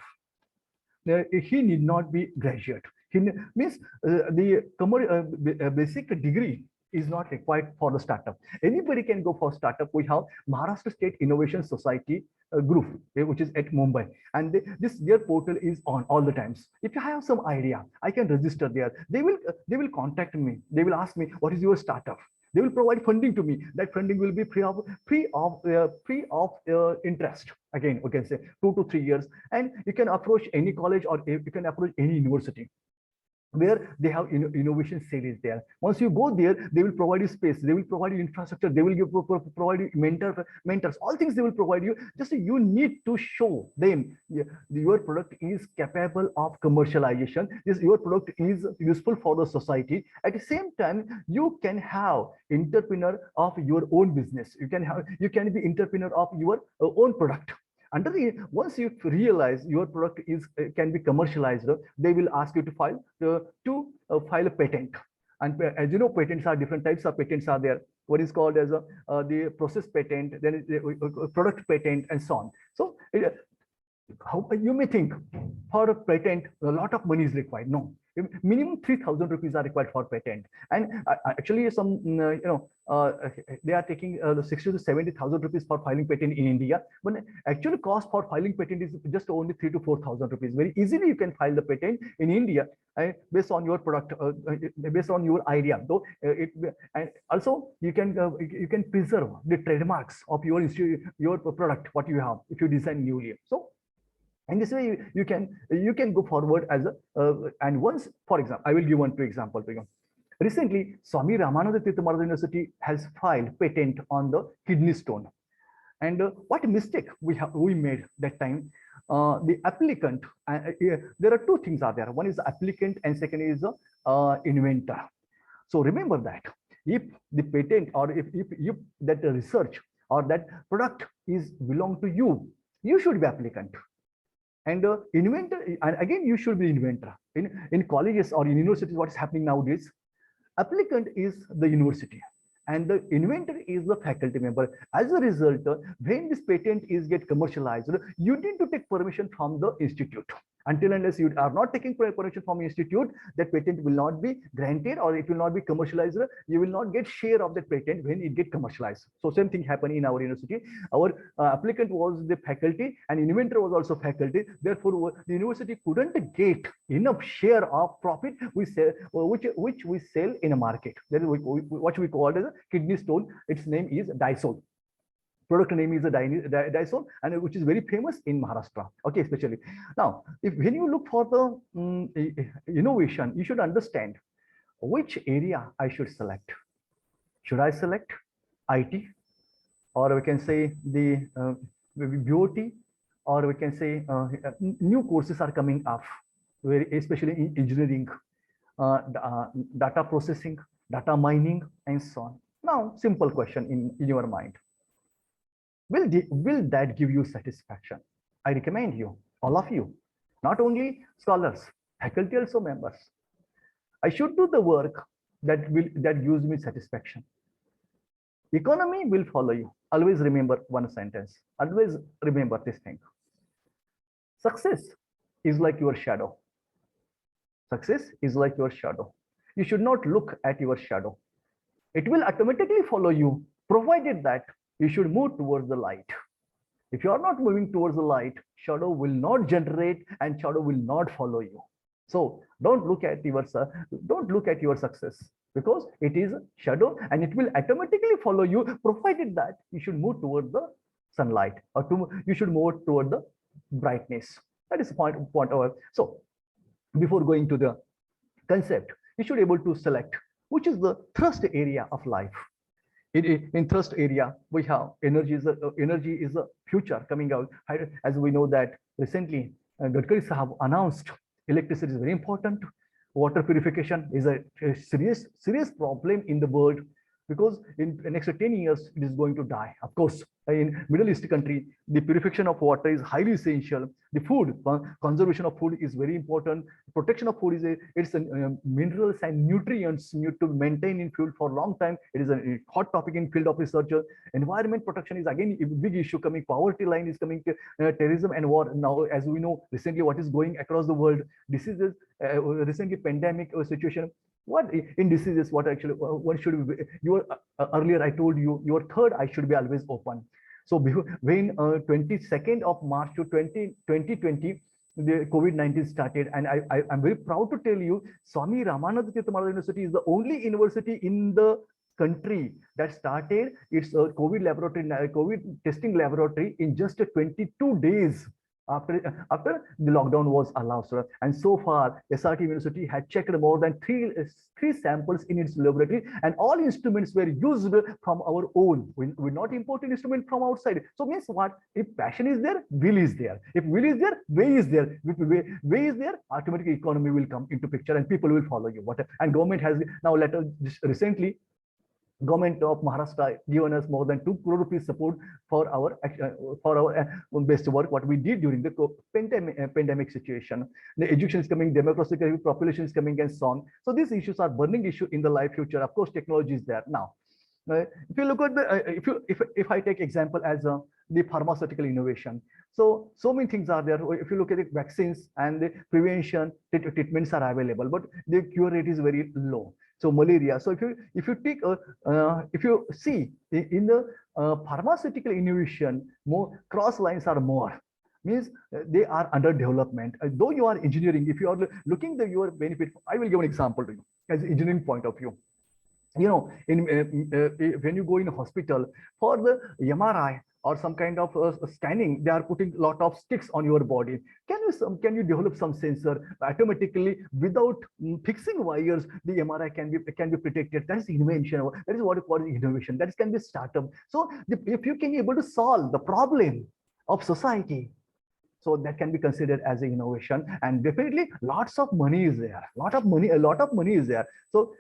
He need not be graduate. He means the basic degree is not required for the startup. Anybody can go for startup. We have Maharashtra State Innovation Society group, which is at Mumbai, and their portal is on all the times. If I have some idea, I can register there. They will contact me. They will ask me, what is your startup? They will provide funding to me. That funding will be free of interest. Again, we can say 2 to 3 years, and you can approach any college or you can approach any university where they have innovation cell is there. Once you go there, they will provide you space, they will provide you infrastructure, they will provide you mentors, all things they will provide you. Just you need to show them your product is capable of commercialization. Your product is useful for the society. At the same time, you can have entrepreneur of your own business. You can be entrepreneur of your own product. Once you realize your product can be commercialized, they will ask you to file a patent. And as you know, patents are different types of patents are there. What is called as the process patent, then the product patent, and so on. So how you may think for a patent a lot of money is required. No, minimum 3,000 rupees are required for patent, and actually some they are taking the 60 to 70,000 rupees for filing patent in India, but actual cost for filing patent is just only 3 to 4,000 rupees. Very easily you can file the patent in India based on your product, based on your idea. Though and also you can preserve the trademarks of your product, what you have if you design newly. So and this way you can go forward as a and once, for example, I will give two examples. Recently, Swami Ramananda Tirtha Maharaj University has filed patent on the kidney stone. And what mistake we made that time? The applicant. There are two things are there. One is the applicant, and second is the inventor. So remember that if the patent or if that research or that product is belong to you, you should be applicant. And inventor, and again, you should be inventor. In colleges or in universities, what is happening nowadays? Applicant is the university and the inventor is the faculty member. As a result, when this patent is get commercialized, you need to take permission from the institute. Until unless you are not taking permission from institute, that patent will not be granted or it will not be commercialized. You will not get share of that patent when it get commercialized. So same thing happened in our university. Our applicant was the faculty and inventor was also faculty. Therefore, the university couldn't get enough share of profit we sell, which we sell in a market. That is what we call as a kidney stone. Its name is Dysol. Product name is a Dysol, and which is very famous in Maharashtra. Okay, especially now, when you look for the innovation, you should understand which area I should select. Should I select IT, or we can say the BOT, or we can say new courses are coming up, especially in engineering, data processing, data mining, and so on. Now, simple question in your mind. Will that give you satisfaction? I recommend you, all of you, not only scholars, faculty also members. I should do the work that gives me satisfaction. Economy will follow you. Always remember one sentence. Always remember this thing. Success is like your shadow. Success is like your shadow. You should not look at your shadow. It will automatically follow you, provided that you should move towards the light. If you are not moving towards the light, shadow will not generate and shadow will not follow you. So don't look at your success, because it is shadow and it will automatically follow you, provided that you should move toward the sunlight or you should move toward the brightness. That is the point over. So before going to the concept, you should be able to select which is the thrust area of life. In thrust area, we have energy is the future coming out. As we know that recently, Gadkari have announced electricity is very important. Water purification is a serious problem in the world, because in the next 10 years, it is going to die. Of course, in Middle East country, the purification of water is highly essential. The food, conservation of food is very important. Protection of food is minerals and nutrients need to maintain in field for a long time. It is a hot topic in field of research. Environment protection is again a big issue coming. Poverty line is coming. Terrorism and war. Now, as we know, recently what is going across the world, diseases, recently pandemic situation. What in diseases, what actually what should be your earlier I told you your third eye should be always open. So when 22nd of March to 2020 the COVID-19 started, and I'm very proud to tell you Swami Ramananda University is the only university in the country that started its COVID laboratory, COVID testing laboratory in just 22 days. After the lockdown was allowed, sir. And so far, S.R.T.M.University had checked more than three samples in its laboratory, and all instruments were used from our own. We're not importing instrument from outside. So means what? If passion is there, will is there. If will is there, way is there. If way is there, automatically economy will come into picture and people will follow you. And government has now recently. Government of Maharashtra given us more than 2 crore rupees support for our best work, what we did during the pandemic situation. The education is coming, demographic population is coming, and so on. So these issues are burning issue in the life future. Of course, technology is there now. If you look at the, if I take example as the pharmaceutical innovation, so many things are there. If you look at the vaccines and the prevention treatments are available, but the cure rate is very low. So malaria. So if you see in the pharmaceutical innovation, more cross lines are more. Means they are under development. Though you are engineering, if you are looking at your benefit, I will give an example to you as engineering point of view. You know, when you go in a hospital for the MRI or some kind of scanning, they are putting a lot of sticks on your body. Can you develop some sensor automatically without fixing wires? The MRI can be protected. That is invention. That is what is innovation. That can be startup. So if you can be able to solve the problem of society, So that can be considered as an innovation, and definitely lots of money is there. A lot of money is there. So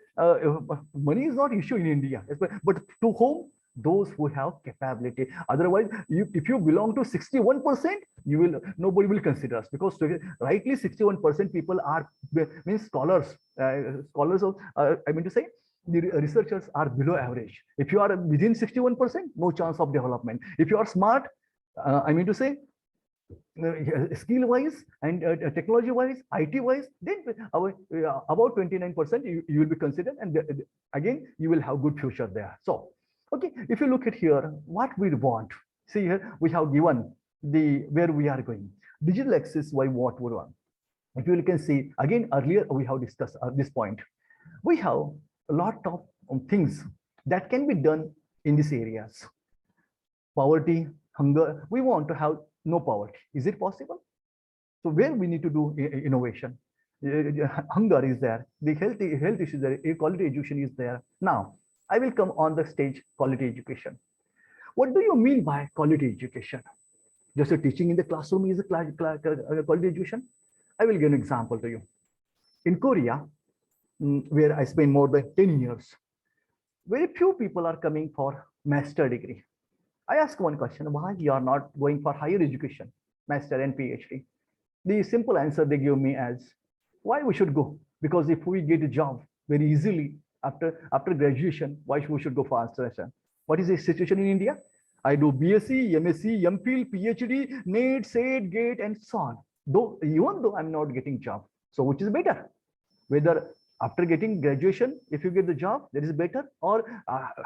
money is not issue in India, but to whom? Those who have capability. Otherwise, if you belong to 61%, nobody will consider us, because rightly 61% people are means scholars. Scholars of I mean to say, the researchers are below average. If you are within 61%, no chance of development. If you are smart, I mean to say, skill wise and technology wise, IT wise, then about 29% you will be considered, and again you will have good future there. So okay, if you look at here, what we want, see here we have given the where we are going. Digital access, why what we want. If you can see again, earlier we have discussed this point. We have a lot of things that can be done in these areas. Poverty, hunger, we want to have no poverty. Is it possible? So where we need to do innovation? Hunger is there, the health issues there, quality education is there. Now I will come on the stage, quality education. What do you mean by quality education? Just a teaching in the classroom is a quality education? I will give an example to you. In Korea, where I spent more than 10 years, very few people are coming for master degree. I ask one question, why you are not going for higher education, master and PhD? The simple answer they give me as, why we should go? Because if we get a job very easily after graduation, why we should go faster? What is the situation in India? I do BSc, MSc, MPhil, PhD, NET, SET, GATE, and so on. Even though I'm not getting job. So which is better? Whether after getting graduation, if you get the job, that is better, or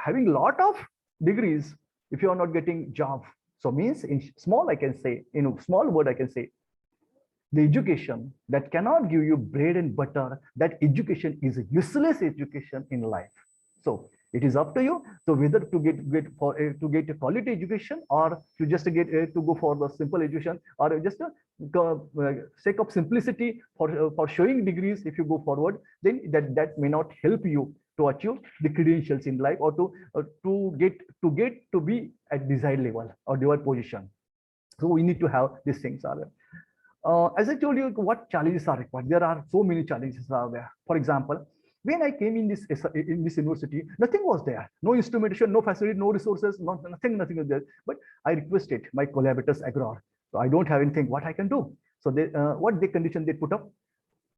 having a lot of degrees, if you are not getting job. So means in small, I can say, in a small word, I can say, the education that cannot give you bread and butter, that education is a useless education in life. So it is up to you. So whether to get a quality education, or to just get to go for the simple education, or just sake of simplicity for showing degrees. If you go forward, then that may not help you to achieve the credentials in life, or to get to be at desired level or desired position. So we need to have these things are there. As I told you, what challenges are required? There are so many challenges are there. For example, when I came in this university, nothing was there. No instrumentation, no facility, no resources, nothing was there. But I requested my collaborators abroad. So I don't have anything. What I can do? So what the condition they put up?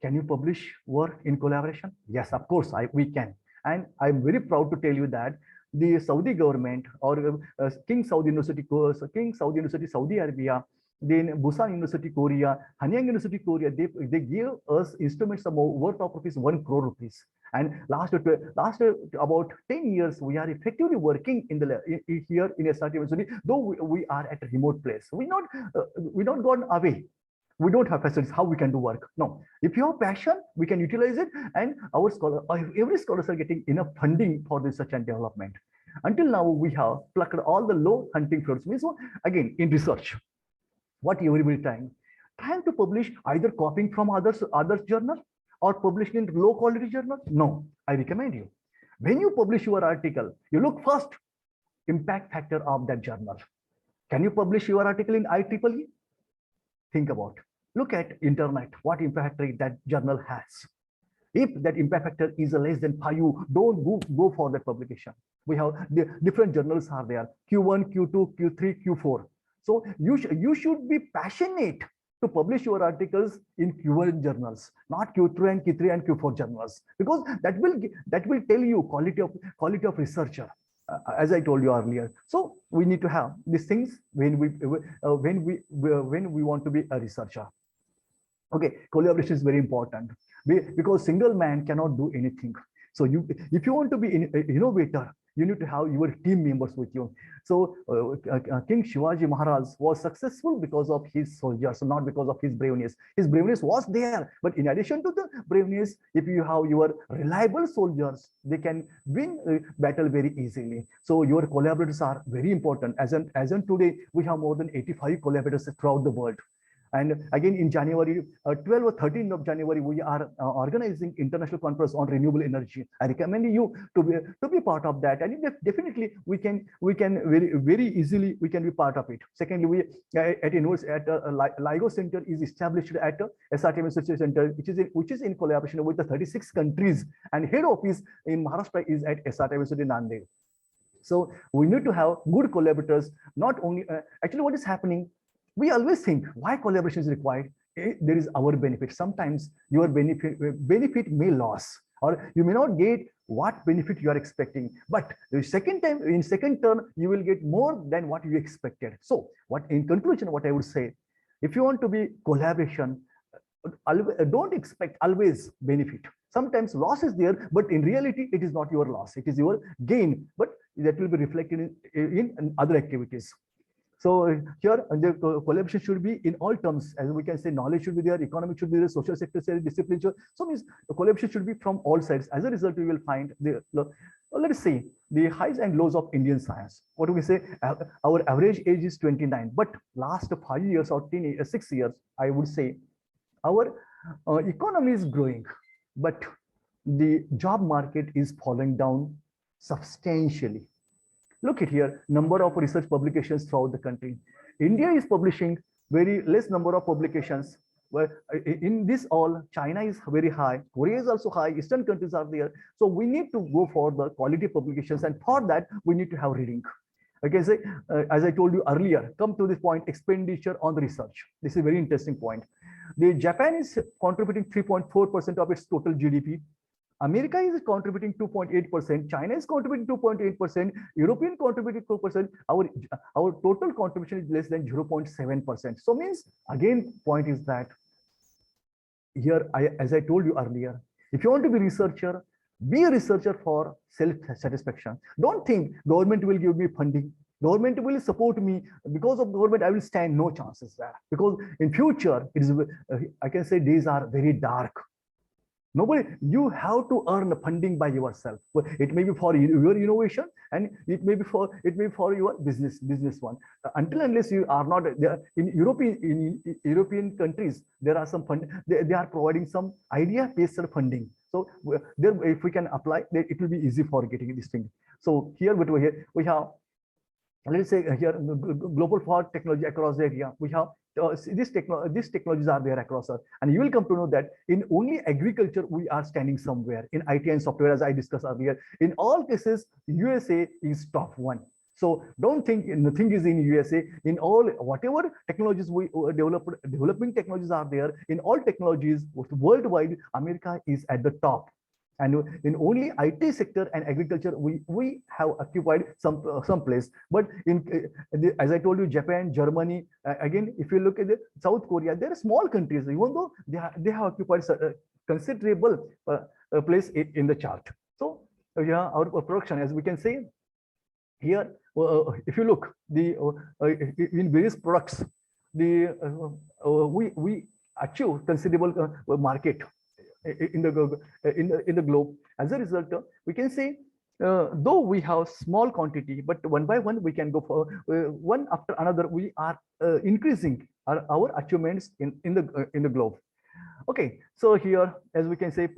Can you publish work in collaboration? Yes, of course, we can. And I'm very proud to tell you that the Saudi government, or King Saud University, Saudi Arabia, then Busan University, Korea, Hanyang University, Korea, they gave us instruments worth of ₹1 crore. And last about 10 years, we are effectively working here in S.R.T.M.University, though we are at a remote place. We not gone away. We don't have facilities. How we can do work? No. If you have passion, we can utilize it. And every scholars are getting enough funding for research and development. Until now, we have plucked all the low hunting fruits. So again, in research, what everybody trying to publish, either copying from others journal, or publishing in low quality journal? No, I recommend you. When you publish your article, you look first impact factor of that journal. Can you publish your article in IEEE? Think about. Look at internet, what impact factor that journal has. If that impact factor is less than 5, don't go for that publication. We have different journals are there, Q1, Q2, Q3, Q4. So you should be passionate to publish your articles in Q1 journals, not Q3 and Q4 journals, because that will tell you quality of researcher, as I told you earlier. So we need to have these things when we want to be a researcher. Okay, collaboration is very important, because single man cannot do anything. So if you want to be an innovator, you need to have your team members with you. So King Shivaji Maharaj was successful because of his soldiers, not because of his braveness. His braveness was there, but in addition to the braveness, if you have your reliable soldiers, they can win battle very easily. So your collaborators are very important. As in today, we have more than 85 collaborators throughout the world. And again, in January, 12 or 13 of January, we are organizing international conference on renewable energy. I recommend you to be part of that, and definitely we can very easily we can be part of it. Secondly, we at university at LIGO Center is established at S.R.T.M.University Center, which is in collaboration with the 36 countries, and head office in Maharashtra is at S.R.T.M.University Nanded. So we need to have good collaborators. Not only actually, what is happening? We always think why collaboration is required. There is our benefit. Sometimes your benefit may lose, or you may not get what benefit you are expecting. But the second time, in second term, you will get more than what you expected. So, what in conclusion, what I would say, if you want to be collaboration, don't expect always benefit. Sometimes loss is there, but in reality, it is not your loss. It is your gain, but that will be reflected in other activities. So here the collaboration should be in all terms, as we can say, knowledge should be there, economic should be there, social sector, discipline. So means the collaboration should be from all sides. As a result, we will find let us see the highs and lows of Indian science. What do we say? Our average age is 29, but last 5 years or 6 years, I would say, our economy is growing, but the job market is falling down substantially. Look at here, number of research publications throughout the country. India is publishing very less number of publications. Well, in this all, China is very high, Korea is also high, Eastern countries are there. So we need to go for the quality publications, and for that, we need to have reading. Okay, so as I told you earlier, come to this point, expenditure on the research. This is a very interesting point. The Japan is contributing 3.4% of its total GDP. America is contributing 2.8%, China is contributing 2.8%, European contributing 2%, our total contribution is less than 0.7%. So means, again, point is that here, as I told you earlier, if you want to be a researcher for self-satisfaction. Don't think government will give me funding, government will support me, because of government I will stand, no chances there. Because in future, it is, I can say, days are very dark. Nobody, you have to earn funding by yourself. It may be for your innovation, and it may be for your business one. Until unless you are not there, in European countries, there are some fund. They are providing some idea-based funding. So there, if we can apply, it will be easy for getting this thing. So here, we have, let's say here, global for technology across the area. We have these technologies are there across us, and you will come to know that in only agriculture we are standing somewhere. In IT and software, as I discussed earlier, in all cases USA is top one. So don't think nothing is in USA. In all, whatever technologies we developing technologies are there, in all technologies worldwide, America is at the top. And in only IT sector and agriculture, we have occupied some place. But in as I told you, Japan, Germany, again, if you look at the South Korea, they are small countries, even though they have occupied a considerable place in the chart. So yeah, our production, as we can say here, if you look in various products, we achieve considerable market in the globe. As a result, we can say, though we have small quantity, but one by one we can go for one after another. We are increasing our achievements in the globe. Okay, so here, as we can say,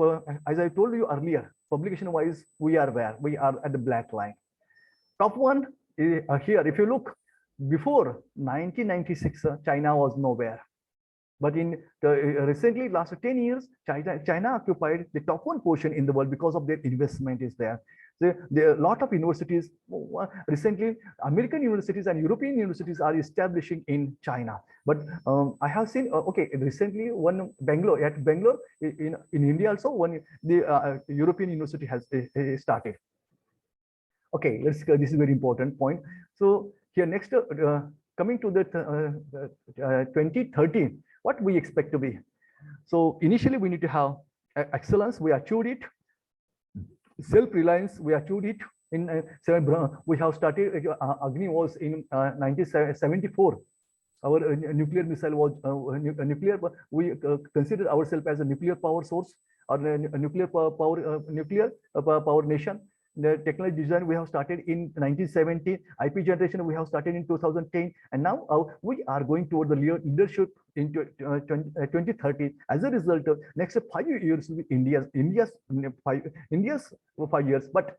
as I told you earlier, publication wise, we are where? We are at the black line. Top one here, if you look, before 1996, China was nowhere. But in recently, last 10 years, China occupied the top one portion in the world because of their investment is there. There are a lot of universities. Recently, American universities and European universities are establishing in China. But I have seen, okay, recently one Bangalore in India also, the European university has started. Okay, let's go. This is a very important point. So here next, coming to the 2030. What we expect to be. So initially we need to have excellence, we achieved it. Self-reliance, we achieved it. We have started, Agni was in 1974. Our nuclear missile was nuclear, we consider ourselves as a nuclear power source, or a nuclear power nation. The technology design we have started in 1970, IP generation we have started in 2010, and now we are going toward the leadership in 2030. As a result, next 5 years will be India's 5 years. But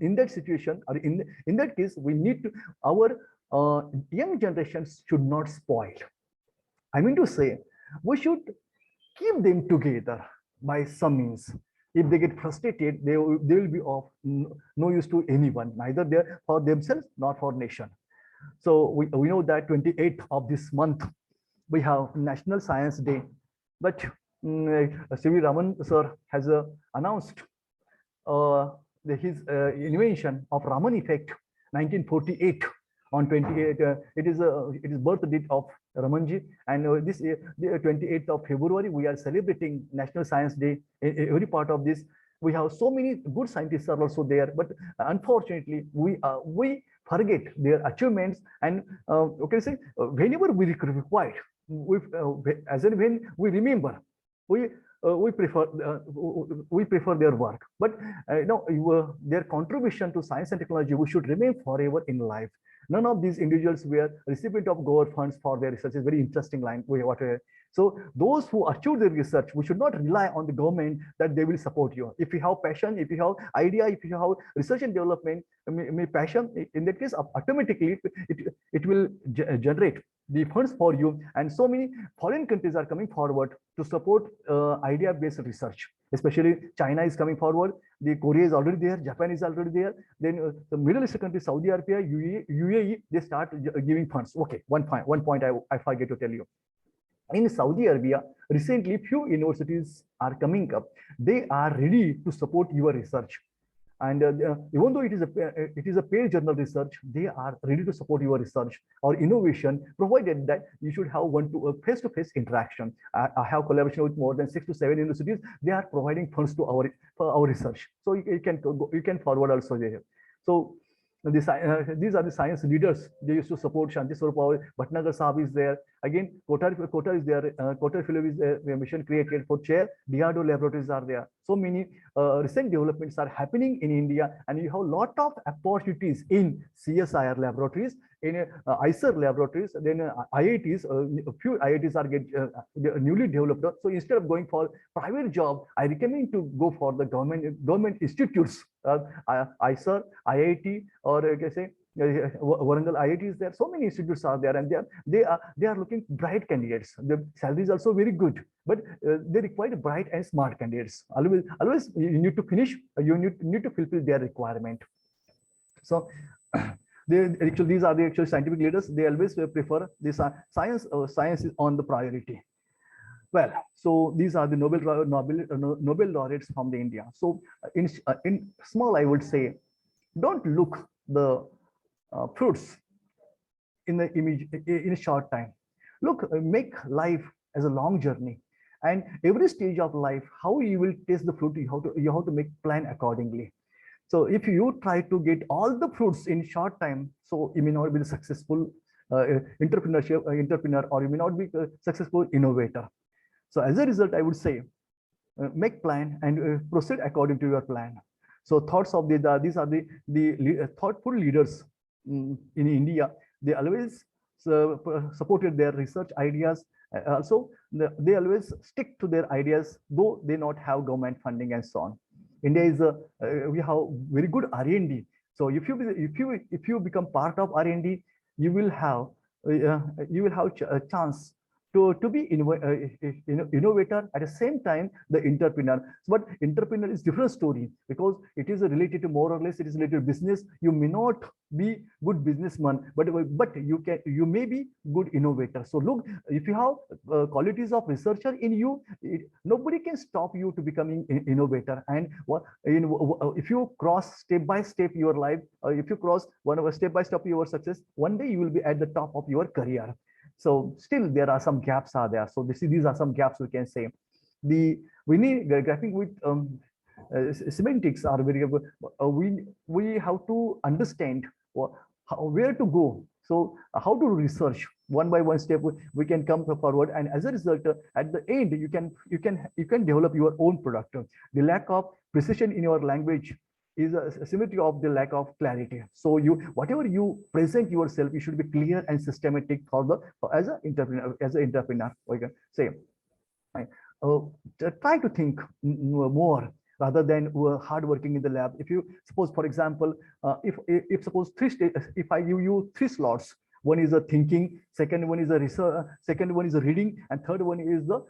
in that situation, or in that case, we need to, our young generations should not spoil. I mean to say, we should keep them together by some means. If they get frustrated, they will be of no use to anyone, neither there for themselves nor for nation. So we know that 28th of this month, we have National Science Day, but C.V. Raman sir has announced his invention of Raman effect, 1948. On 28, it is birth date of Ramanji, and this the 28th of February we are celebrating National Science Day. In every part of this, we have so many good scientists are also there, but unfortunately we forget their achievements. And okay, say whenever we require, as and when we remember, we prefer their work, but their contribution to science and technology we should remain forever in life. None of these individuals were recipient of government funds for their research. Is very interesting line. So those who achieve their research, we should not rely on the government that they will support you. If you have passion, if you have idea, if you have research and development, passion, in that case, automatically it will generate the funds for you. And so many foreign countries are coming forward to support idea-based research. Especially China is coming forward. The Korea is already there. Japan is already there. Then the Middle Eastern countries, Saudi Arabia, UAE, they start giving funds. Okay, one point I forget to tell you. In Saudi Arabia, recently few universities are coming up. They are ready to support your research. And even though it is a paid journal research, they are ready to support your research or innovation, provided that you should have face-to-face interaction. I have collaboration with more than 6 to 7 universities. They are providing funds to our research, so you can forward also there. So these are the science leaders. They used to support. Shanti Swarup Bhatnagar Sahab is there. Again, Kotar is there. Kotar Fellow is there. Mission created for chair. DRDO laboratories are there. So many recent developments are happening in India, and you have a lot of opportunities in CSIR laboratories, in ICER laboratories, then IITs. A few IITs are newly developed. So instead of going for private job, I recommend to go for the government institutes. ICER, IIT, or I can say Warangal IIT is there. So many institutes are there, and they are looking bright candidates. The salary is also very good, but they require bright and smart candidates. Always you need to finish. You need to fulfill their requirement. So these are the actual scientific leaders. They always prefer this science. Science is on the priority. Well, so these are the Nobel laureates from the India. So in small, I would say, don't look the fruits in a short time. Look, make life as a long journey, and every stage of life, how you will taste the fruit, you have to make plan accordingly. So if you try to get all the fruits in short time, so you may not be the successful entrepreneur, or you may not be a successful innovator. So as a result, I would say, make plan and proceed according to your plan. So thoughts of these are the thoughtful leaders in India. They always supported their research ideas. Also, they always stick to their ideas, though they not have government funding and so on. India is we have very good R&D. So if you become part of R&D, you will have a chance to be innovator, at the same time the entrepreneur. But entrepreneur is different story, because it is related to, more or less it is related to business. You may not be good businessman, but you may be good innovator. So look, if you have qualities of researcher in you, nobody can stop you to becoming an innovator. And if you cross step by step your life, if you cross step by step your success, one day you will be at the top of your career. So still there are some gaps are there. So these are some gaps we can say. We need graphing with semantics are very good. We have to understand where to go. So how to research one by one step we can come forward, and as a result, at the end you can develop your own product. The lack of precision in your language is a symmetry of the lack of clarity. So whatever you present yourself, you should be clear and systematic as an entrepreneur, we can say. Right. Try to think more rather than hard working in the lab. If you suppose, for example, if suppose if I give you 3 slots, one is a thinking, second one is a research, second one is a reading, and third one is the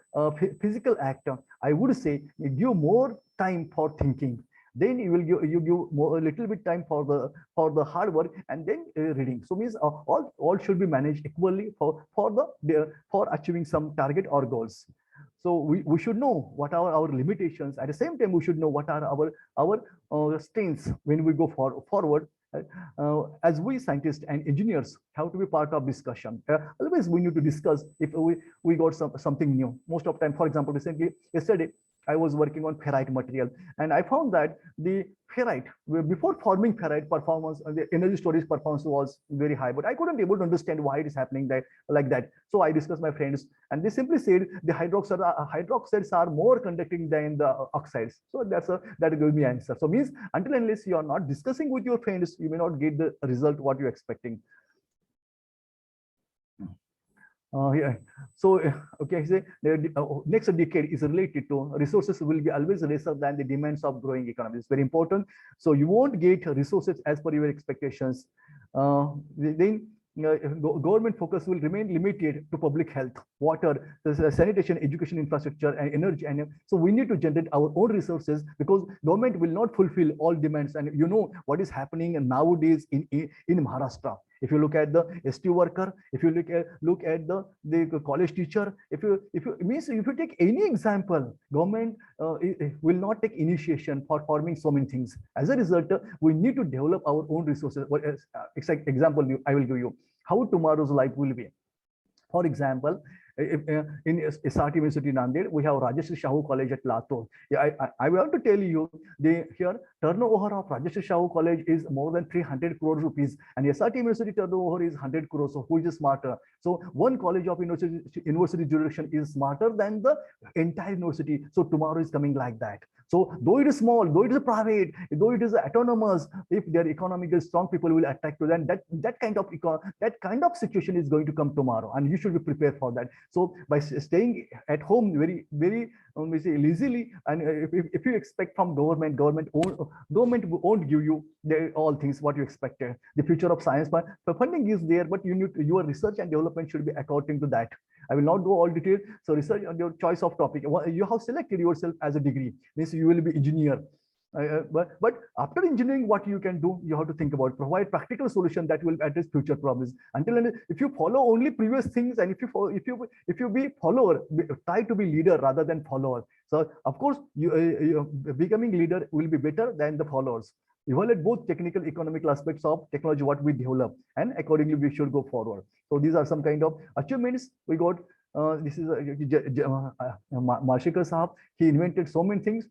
physical act. I would say give more time for thinking. Then you will give more, a little bit time for the hard work, and then reading. So means all should be managed equally for achieving some target or goals. So we should know what are our limitations. At the same time, we should know what are our strengths when we go forward. As we scientists and engineers have to be part of discussion. Always we need to discuss if we got something new. Most of the time, for example, yesterday I was working on ferrite material, and I found that the ferrite, before forming ferrite, performance, the energy storage performance was very high, but I couldn't be able to understand why it is happening like that. So I discussed my friends, and they simply said the hydroxides are more conducting than the oxides. So that gave me answer. So means until unless you are not discussing with your friends, you may not get the result what you're expecting. Yeah. So okay, say the next decade is related to resources will be always lesser than the demands of growing economy. It's very important. So you won't get resources as per your expectations. Then government focus will remain limited to public health, water, sanitation, education, infrastructure, and energy. And so we need to generate our own resources, because government will not fulfill all demands. And you know what is happening nowadays in Maharashtra. If you look at the ST worker, if you look at the college teacher, if you take any example, government will not take initiation for forming so many things. As a result, we need to develop our own resources. What example I will give you how tomorrow's life will be. For example, in S.R.T.M.University Nanded, we have Rajeshri Shahu College at Latur. Yeah, I want to tell you, here turnover of Rajeshri Shahu College is more than 300 crore rupees, and S.R.T.M.University turnover is 100 crores. So who is smarter? So one college of university jurisdiction is smarter than the entire university. So tomorrow is coming like that. So though it is small, though it is private, though it is autonomous, if their economically strong people will attract to them, that kind of situation is going to come tomorrow, and you should be prepared for that. So by staying at home very easily, and if you expect from government won't give you all things what you expected. The future of science, but the funding is there, but your research and development should be according to that. I will not go all detail. So research on your choice of topic. You have selected yourself as a degree, means you will be engineer. But after engineering, what you can do, you have to think about provide practical solution that will address future problems. Until if you follow only previous things, and if you be follower, try to be leader rather than follower. So of course, you becoming leader will be better than the followers. Evaluate both technical, economical aspects of technology what we develop, and accordingly we should go forward. So these are some kind of achievements we got. This is Marshikar Sahab. He invented so many things.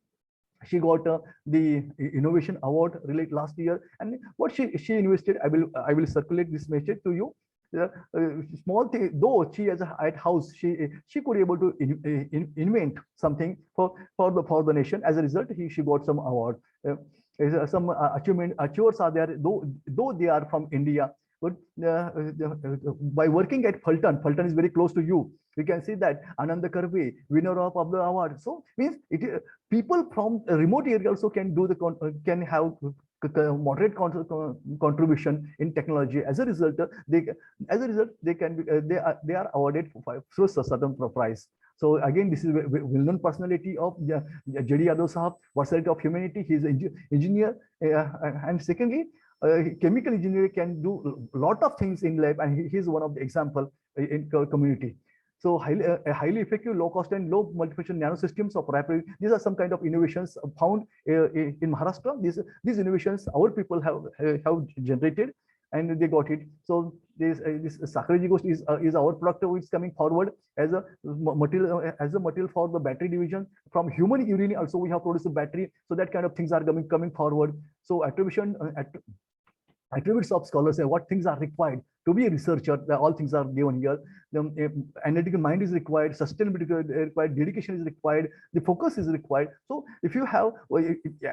She got the innovation award related last year, and what she invested, I will circulate this message to you. Small thing, though she as at house, she could able to invent something for the nation. As a result, she got some award. Some achievers are there, though they are from India, but by working at Fulton is very close to you. We can see that Ananda Karve, winner of the award. So means people from a remote area also can do can have moderate contribution in technology. As a result, they can be they are awarded through a certain prize. So again, this is a well-known personality of J.D. Yadav Sahab, versatility of humanity. He is an engineer, and secondly, chemical engineer can do a lot of things in lab, and he is one of the example in community. So highly effective, low cost and low multifunction nanosystems of rapid. These are some kind of innovations found in Maharashtra. These innovations our people have generated, and they got it. So this Sakarji Ghost is our product which is coming forward as a material for the battery division. From human urine also we have produced a battery. So that kind of things are coming forward. So attribution. attributes of scholars and what things are required to be a researcher. All things are given here. The analytical mind is required, sustainability is required, dedication is required, the focus is required. So if you have,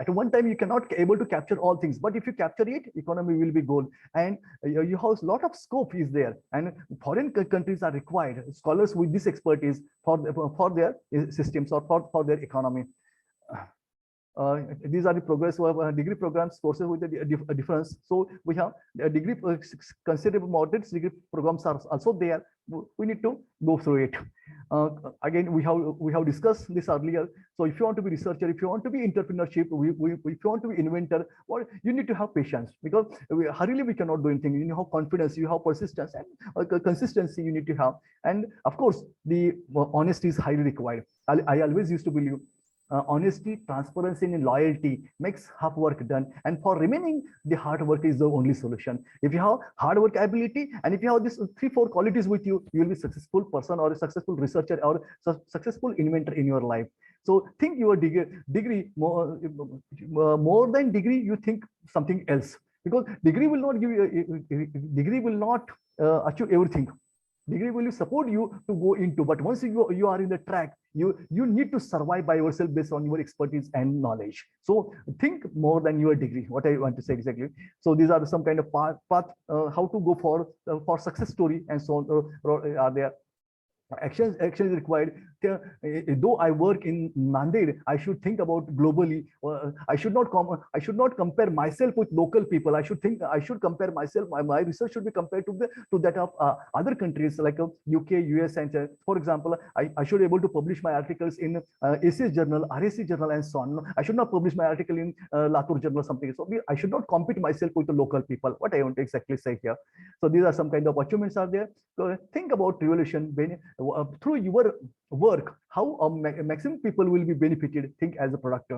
at one time you cannot able to capture all things, but if you capture it, economy will be good. And you have a lot of scope is there, and foreign countries are required scholars with this expertise for their systems or for their economy. These are the progress of degree programs courses with a difference. So we have a degree considerable moderate degree programs are also there. We need to go through it. Again, we have discussed this earlier. So if you want to be researcher, if you want to be entrepreneurship, if you want to be inventor, well, you need to have patience, because hurriedly we cannot do anything. You have confidence, you have persistence, and consistency you need to have. And of course, the honesty is highly required. I always used to believe honesty, transparency, and loyalty makes half work done. And for remaining, the hard work is the only solution. If you have hard work ability, and if you have these 3-4 qualities with you, you will be a successful person or a successful researcher or a successful inventor in your life. So think your degree more than degree, you think something else, because degree will not give you, degree will not achieve everything. Degree will support you to go into, but once you are in the track, you need to survive by yourself based on your expertise and knowledge. So think more than your degree, what I want to say exactly. So these are some kind of path how to go for success story, and so on are there. Action is required. Though I work in Nanded, I should think about globally. I should not compare myself with local people. I should compare myself. My research should be compared to that of other countries like UK, US, and for example, I should be able to publish my articles in ACS journal, RAC journal, and so on. I should not publish my article in Latur journal or something. So I should not compete myself with the local people. What I want to exactly say here. So these are some kind of achievements are there. So think about revolution through your work, how maximum people will be benefited. Think as a product.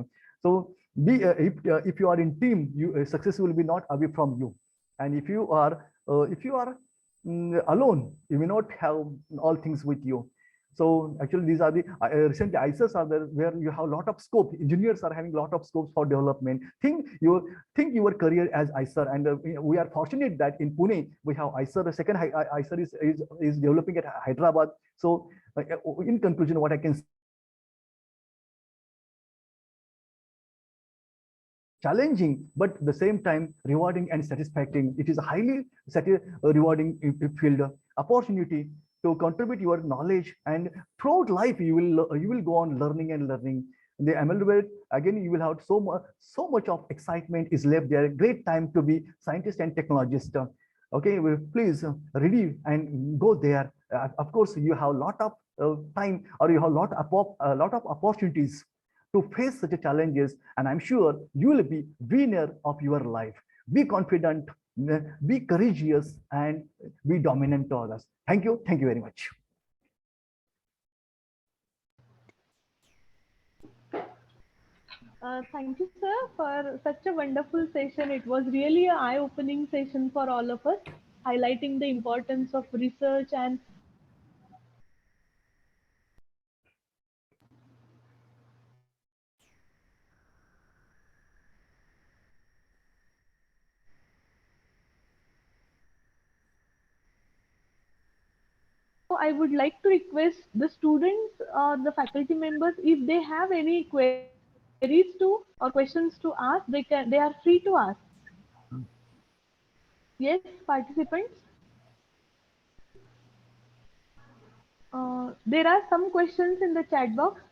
So if you are in team, success will be not away from you. And if you are alone, you may not have all things with you. So actually, these are the recent ICERs are there where you have a lot of scope. Engineers are having a lot of scopes for development. Think your career as ICER, and we are fortunate that in Pune we have ICER. The second ICER is developing at Hyderabad. So in conclusion, what I can say, challenging, but at the same time rewarding and satisfying. It is a highly rewarding field. Opportunity to contribute your knowledge, and throughout life you will go on learning and learning. The ML again, you will have so much of excitement is left there. Great time to be scientist and technologist. Okay, well, please ready and go there. Of course, you have a lot of time, or you have a lot of opportunities to face such challenges, and I'm sure you will be winner of your life. Be confident, be courageous, and be dominant to others. Thank you very much. Thank you, sir, for such a wonderful session. It was really an eye-opening session for all of us, highlighting the importance of research and I would like to request the students or the faculty members, if they have any queries to or questions to ask, they are free to ask. Yes, participants. There are some questions in the chat box.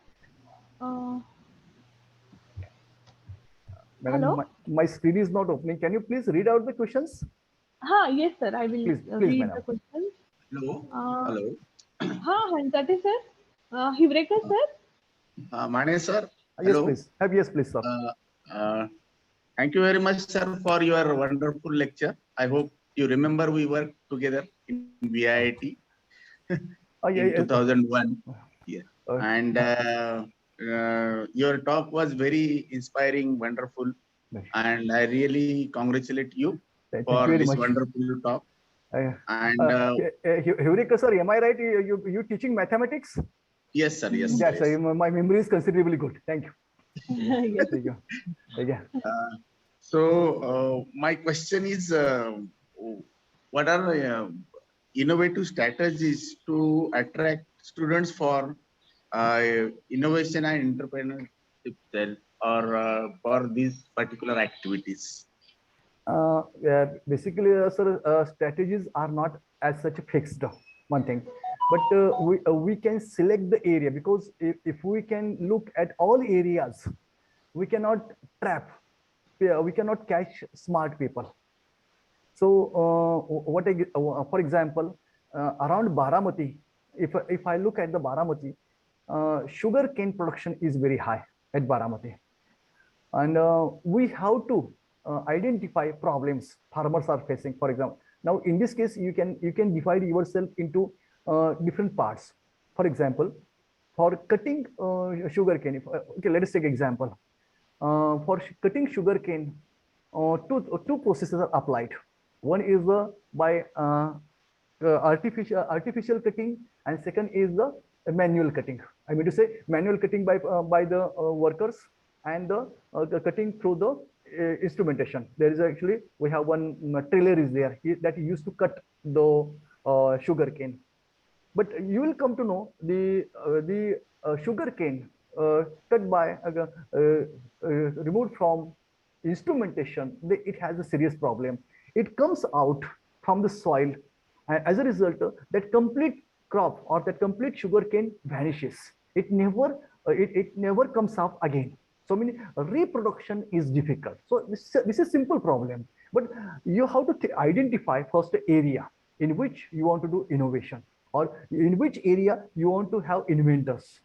Hello? My screen is not opening. Can you please read out the questions? Yes, sir. I will please, read the questions. Hello. Hello. Hansati sir. Hivrekar sir. Mane sir. Yes, please. Yes, please, sir. Thank you very much, sir, for your wonderful lecture. I hope you remember we worked together in VIIT in 2001. Yeah. And your talk was very inspiring, wonderful, and I really congratulate you for this wonderful talk. And Hivrekar sir, am I right? You teaching mathematics? Yes, sir. Yes. Yes, my memory is considerably good. Thank you. Yes. Thank you. So my question is, what are innovative strategies to attract students for innovation and entrepreneurship cell, or for these particular activities? Yeah, basically, sir, strategies are not as such fixed, one thing, but we can select the area, because if we can look at all areas, we cannot trap, we cannot catch smart people. So for example, around Baramati, if I look at the Baramati, sugar cane production is very high at Baramati, and we have to identify problems farmers are facing. For example, now in this case, you can divide yourself into different parts. For example, for cutting sugar cane, okay, let us take example. For cutting sugar cane, two processes are applied. One is by artificial cutting, and second is the manual cutting. I mean to say, manual cutting by the workers, and the cutting through the instrumentation. There is actually, we have one trailer is there that he used to cut the sugar cane. But you will come to know the sugar cane cut by removed from instrumentation, it has a serious problem. It comes out from the soil, and as a result, that complete crop or that complete sugar cane vanishes. It never comes up again. So meaning reproduction is difficult. So this is simple problem, but you have to identify first area in which you want to do innovation, or in which area you want to have inventors.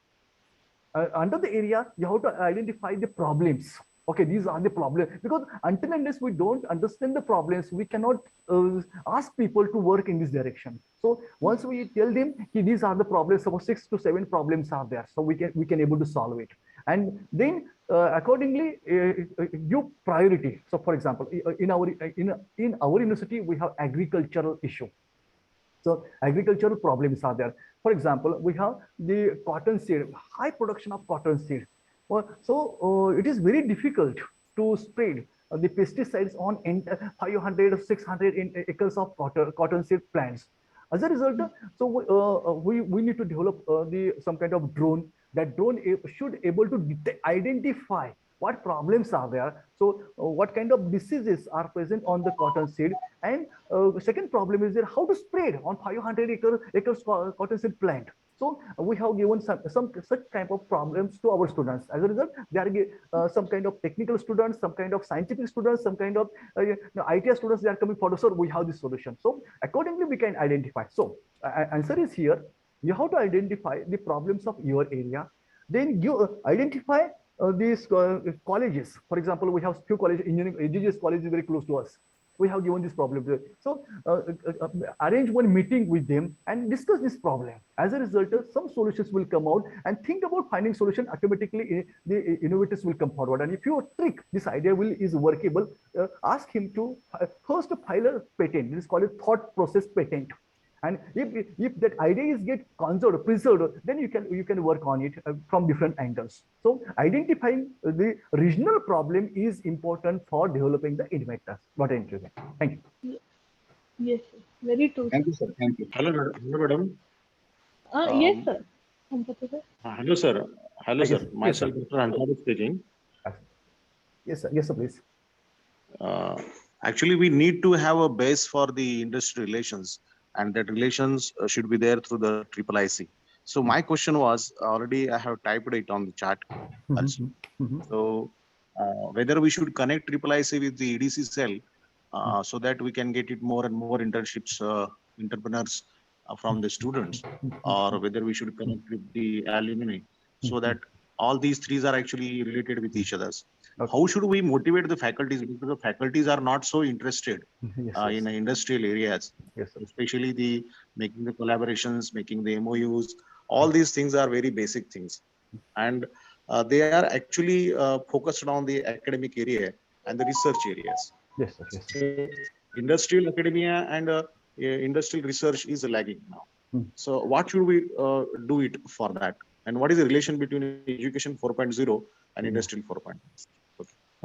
Under the area, you have to identify the problems. Okay, these are the problems, because until unless we don't understand the problems, we cannot ask people to work in this direction. So once we tell them, these are the problems, suppose 6 to 7 problems are there, so we can able to solve it, and then accordingly give priority. So for example, in our university, we have agricultural issue. So agricultural problems are there. For example, we have the cotton seed, high production of cotton seed. So it is very difficult to spread the pesticides on 500 or 600 acres of cotton seed plants. As a result, so we need to develop some kind of drone. That drone should able to identify what problems are there. So what kind of diseases are present on the cotton seed, and second problem is there, how to spread on 500 acres cotton seed plant. So we have given some such type of problems to our students. As a result, there are some kind of technical students, some kind of scientific students, some kind of IT students. They are coming forward. So we have this solution. So accordingly, we can identify. So answer is here. You have to identify the problems of your area. Then you identify these colleges. For example, we have few colleges, engineering, engineers college is very close to us. We have given this problem. So arrange one meeting with them and discuss this problem. As a result, some solutions will come out, and think about finding solution. Automatically, the innovators will come forward. And if your trick, this idea is workable, ask him to first file a patent. This is called a thought process patent. And if that idea is get conserved, preserved, then you can work on it from different angles. So identifying the regional problem is important for developing the inventors. What I introduce. Thank you. Yes, sir. Very true. Thank you, sir. Thank you. Hello, madam. Yes, sir. Hello, sir. Hello, Yes, sir. yes, Myself, sir. Dr. Rajaram speaking. Yes, sir. Yes, sir, please. Actually, we need to have a base for the industry relations, and that relations should be there through the IIIC. So my question was, already I have typed it on the chat also. So whether we should connect IIIC with the EDC cell so that we can get it more and more internships, entrepreneurs from the students, or whether we should connect with the alumni so that all these three are actually related with each other. Okay. How should we motivate the faculties, because the faculties are not so interested Yes, in industrial areas, yes, sir. especially the making the collaborations, making the MOUs. All these things are very basic things, and they are actually focused on the academic area and the research areas. Yes, sir. Yes, sir. So industrial academia and industrial research is lagging now. So what should we do it for that? And what is the relation between education 4.0 and industrial 4.0?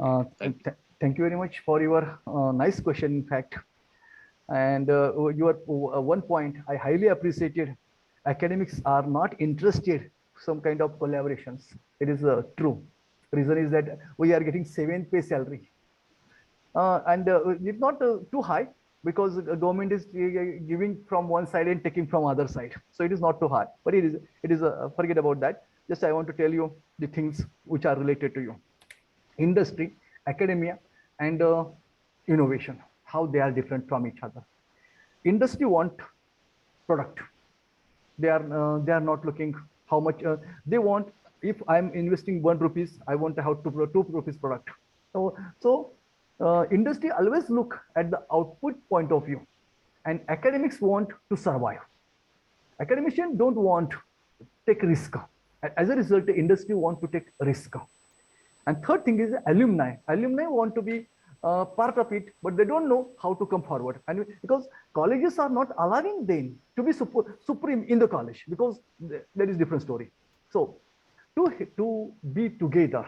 Okay. Thank you very much for your nice question, in fact. And your one point I highly appreciated. Academics are not interested some kind of collaborations. It is true. Reason is that we are getting 7th pay salary, and it's not too high because the government is giving from one side and taking from other side. So it is not too high, but it is forget about that. Just I want to tell you the things which are related to you. Industry, academia, and innovation, how they are different from each other. Industry want product. They are not looking how much they want. If I'm investing 1 rupees, I want to have 2 rupees product. So industry always look at the output point of view, and academics want to survive. Academicians don't want to take risk. As a result, the industry want to take risk. And third thing is alumni. Alumni want to be part of it, but they don't know how to come forward. And because colleges are not allowing them to be supreme in the college, because that is different story. So to be together,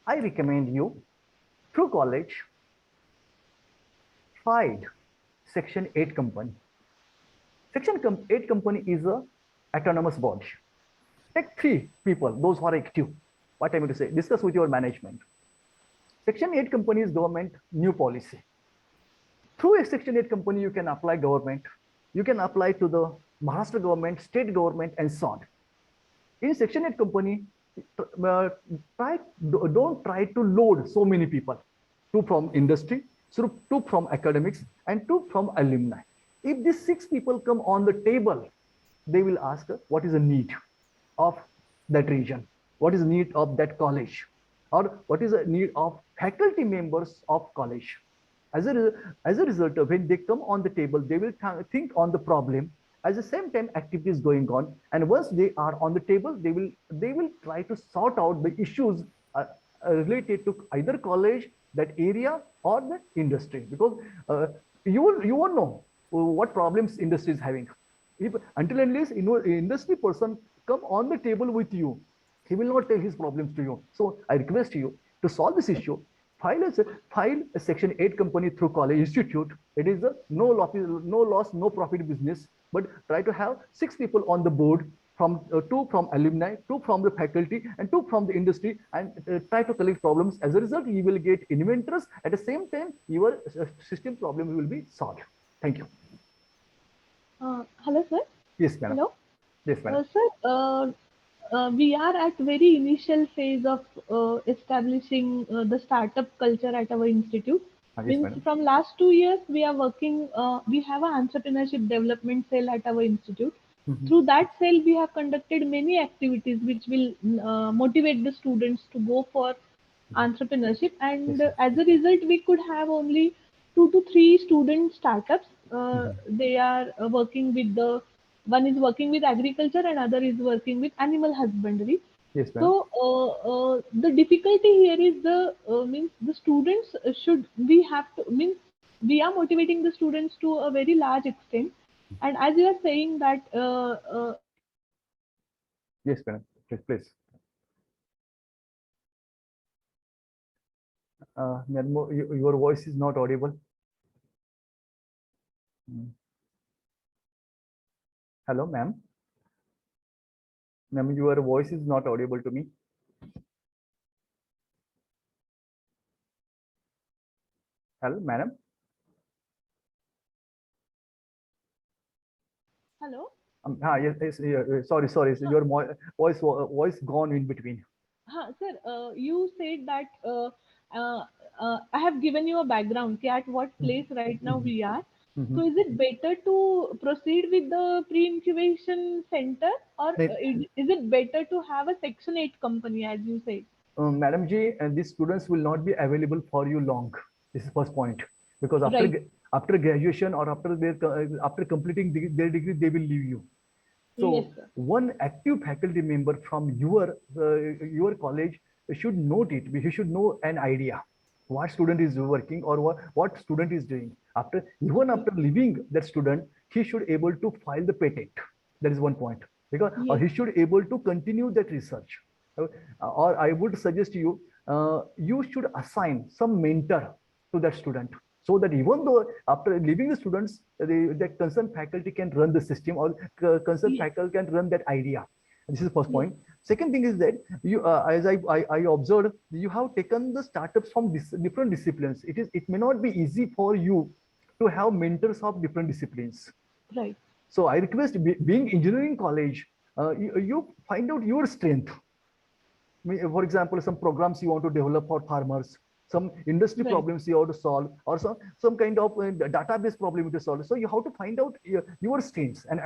I recommend you through college, find Section 8 company. Section 8 company is a autonomous body. Take 3 people, those who are active. What I mean to say, discuss with your management. Section 8 company is government new policy. Through a Section 8 company, you can apply government. You can apply to the Maharashtra government, state government, and so on. In Section 8 company, don't try to load so many people. 2 from industry, 2 from academics, and 2 from alumni. If these 6 people come on the table, they will ask what is the need of that region, what is the need of that college, or what is the need of faculty members of college. As a result, when they come on the table, they will think on the problem. At the same time, activities going on, and once they are on the table, they will try to sort out the issues related to either college, that area, or the industry. Because you won't know what problems industry is having. If until unless industry person come on the table with you, he will not tell his problems to you. So I request you to solve this issue. File a Section 8 company through college institute. It is a no loss, no profit business. But try to have 6 people on the board, from 2 from alumni, 2 from the faculty, and 2 from the industry, and try to collect problems. As a result, you will get inventors. At the same time, your system problem will be solved. Thank you. Hello, sir. Yes, madam. Hello. Yes, madam. Sir, we are at very initial phase of establishing the startup culture at our institute. Yes, from last 2 years, we are working, we have an entrepreneurship development cell at our institute. Through that cell, we have conducted many activities which will motivate the students to go for entrepreneurship. And as a result, we could have only 2 to 3 student startups. They are working with one is working with agriculture and other is working with animal husbandry. Yes, so the difficulty here is means the students we are motivating the students to a very large extent. And as you are saying that yes, madam. Please. Madam, your voice is not audible. Hello, ma'am. Ma'am, your voice is not audible to me. Hello, madam. hello. Yes, sorry. Your voice gone in between. Sir, you said that I have given you a background at what place right now we are. So is it better to proceed with the pre-incubation center, or is it better to have a Section 8 company, as you said? Madam Ji, these students will not be available for you long. This is first point, because after graduation or after completing their degree, they will leave you. So yes, one active faculty member from your college should note it. He should know an idea what student is working or what student is doing. Even after leaving that student, he should able to file the patent. That is one point, because or he should able to continue that research. Or I would suggest you you should assign some mentor to that student, so that even though after leaving the students, the concerned faculty can run the system, or concerned faculty can run that idea. This is the first point. Second thing is that you, as I observed, you have taken the startups from different disciplines. It may not be easy for you to have mentors of different disciplines. Right. So I request, being engineering college, you find out your strength. For example, some programs you want to develop for farmers, some industry problems you have to solve, or some kind of database problem to solve. So you have to find out your strengths, and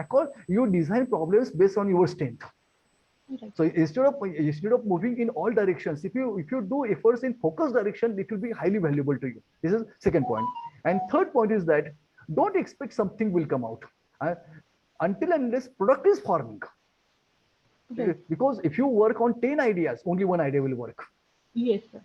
you design problems based on your strength. Right. So instead of moving in all directions, if you do efforts in focused direction, it will be highly valuable to you. This is second point. And third point is that don't expect something will come out until and unless product is forming. Okay. Because if you work on 10 ideas, only one idea will work. Yes, sir.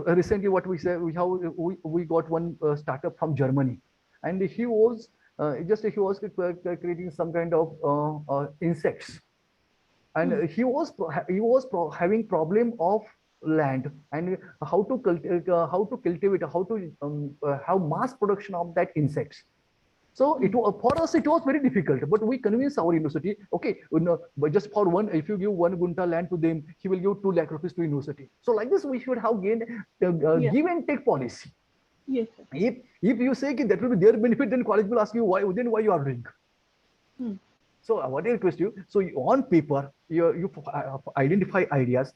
Recently, what we said, we got one startup from Germany, and he was creating some kind of insects, and he was having problem of land and how to cultivate, how to have mass production of that insects. So for us it was very difficult, but we convinced our university. Okay, but just for one, if you give 1 gunta land to them, he will give 2 lakh rupees to university. So like this, we should have gained give and take policy. Yes, sir. If you say that will be their benefit, then college will ask you why you are doing. So what I request you, so on paper, you identify ideas,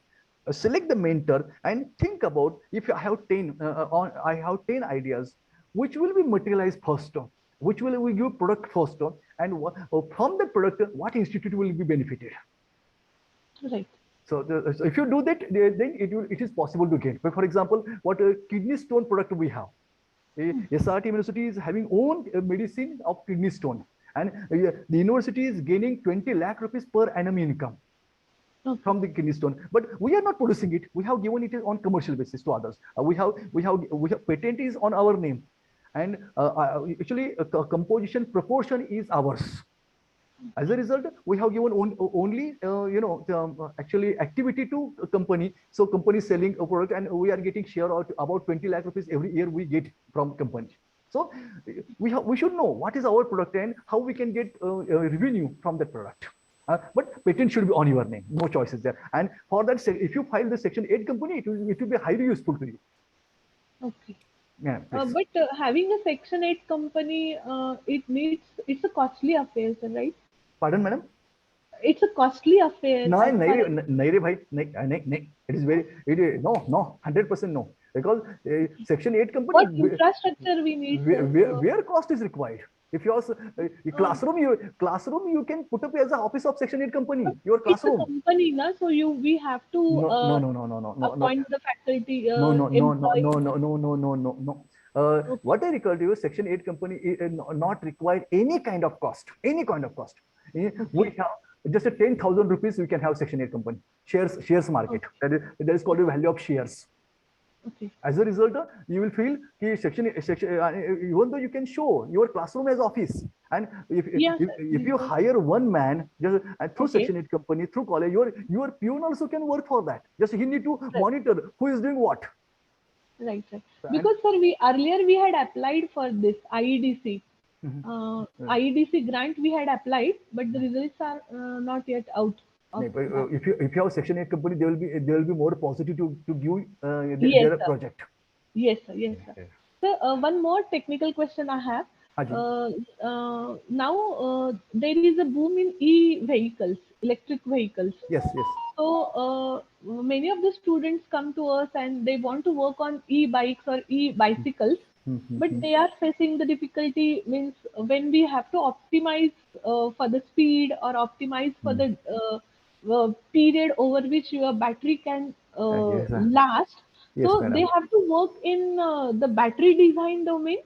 select the mentor, and think about, if I have 10 ideas, which will be materialized first, which will we give product first, and from the product, what institute will be benefited. Right. So if you do that, then it is possible to get. But for example, what a kidney stone product we have. S.R.T.M.University is having own medicine of kidney stone, and the university is gaining 20 lakh rupees per annum income from the kidney stone. But we are not producing it. We have given it on commercial basis to others. We have patent is on our name, and actually composition proportion is ours. As a result, we have given only actually activity to a company. So company is selling a product, and we are getting share out about 20 lakh rupees every year we get from company. So we should know what is our product and how we can get revenue from that product. But patent should be on your name. No choices there. And for that, if you file the Section 8 company, it will be highly useful to you. Okay. Yeah, but having a Section 8 company, it's a costly affair, right? Pardon, madam? It's a costly affair. No, it is very, no, 100% no. Because Section 8 company. What infrastructure we need? Where cost is required? If your classroom you can put up as an office of Section 8 company. Your classroom. It's a company, na? So we have to appoint the faculty. No. What I recall to you, Section 8 company is not required any kind of cost. Any kind of cost. We have just a 10,000 rupees. We can have Section 8 company shares market. That is called the value of shares. Okay. As a result, you will feel section even though you can show your classroom as office, and if you hire one man just through Section 8 company, through college, your peon also can work for that. Just he need to monitor who is doing what. Right. Because sir, earlier we had applied for this IEDC. IEDC grant we had applied, but the results are not yet out. If you have Section 8 company, they will be more positive to give their project. Yes, sir. Yes, sir. So one more technical question I have. Now there is a boom in e-vehicles, electric vehicles. Yes. So many of the students come to us and they want to work on e-bikes or e-bicycles, but they are facing the difficulty, means when we have to optimize for the speed or optimize for the period over which your battery can last. So they have to work in the battery design domain,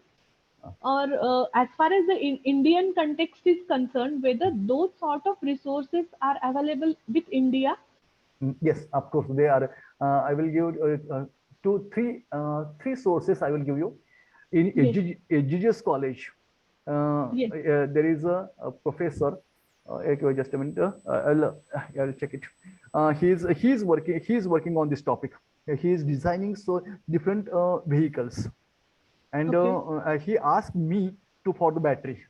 or as far as the Indian context is concerned, whether those sort of resources are available with India. Yes, of course they are. I will give three sources. I will give you in HGGS college. There is a professor. Just a minute. I'll check it. He's working on this topic. he is designing so different vehicles, and he asked me to for the battery.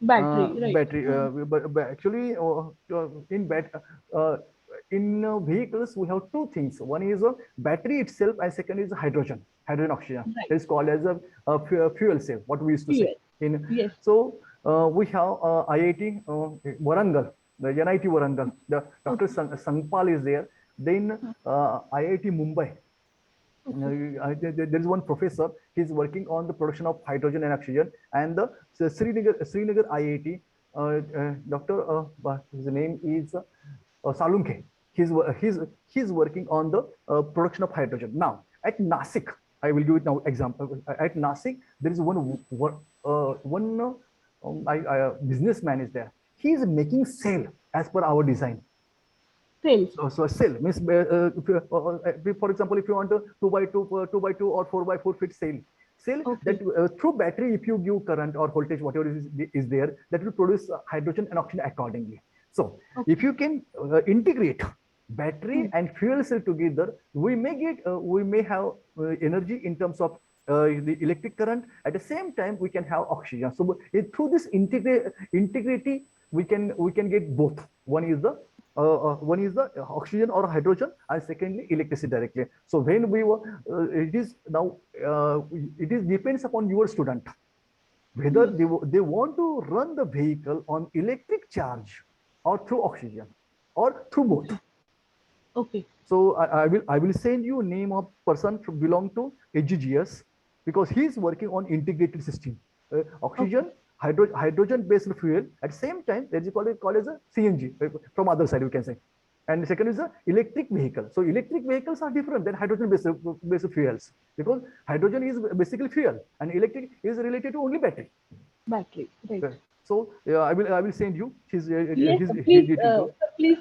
Battery, right. Battery, but actually in uh, vehicles we have two things. One is a battery itself, and second is hydrogen oxygen. Right. That is called as a fuel cell, what we used to say. Yes. So we have IIT Warangal, the NIT Warangal. The Dr. Sangpal is there. Then IIT Mumbai. There is one professor. He's working on the production of hydrogen and oxygen, and the Srinagar IIT. Dr. His name is Salunke. He's working on the production of hydrogen. Now at Nasik, I will give it now example. At Nasik, there is one businessman is there. He is making cell as per our design. So a cell means, for example, if you want a 2x2 or 4x4 feet cell that through battery, if you give current or voltage, whatever is there, that will produce hydrogen and oxygen accordingly. So if you can integrate battery and fuel cell together, we may have energy in terms of the electric current. At the same time, we can have oxygen. So through this integrity, we can get both. One is the oxygen or hydrogen, and secondly electricity directly. So when we were it is depends upon your student whether they want to run the vehicle on electric charge or through oxygen or through both. Okay. So I will send you name of person to belong to HGGS, because he is working on integrated system, oxygen, hydrogen based fuel. At the same time, there is called as a CNG from other side, we can say. And the second is a electric vehicle. So electric vehicles are different than hydrogen based fuels, because hydrogen is basically fuel and electric is related to only battery. Battery, right. So I will send you his please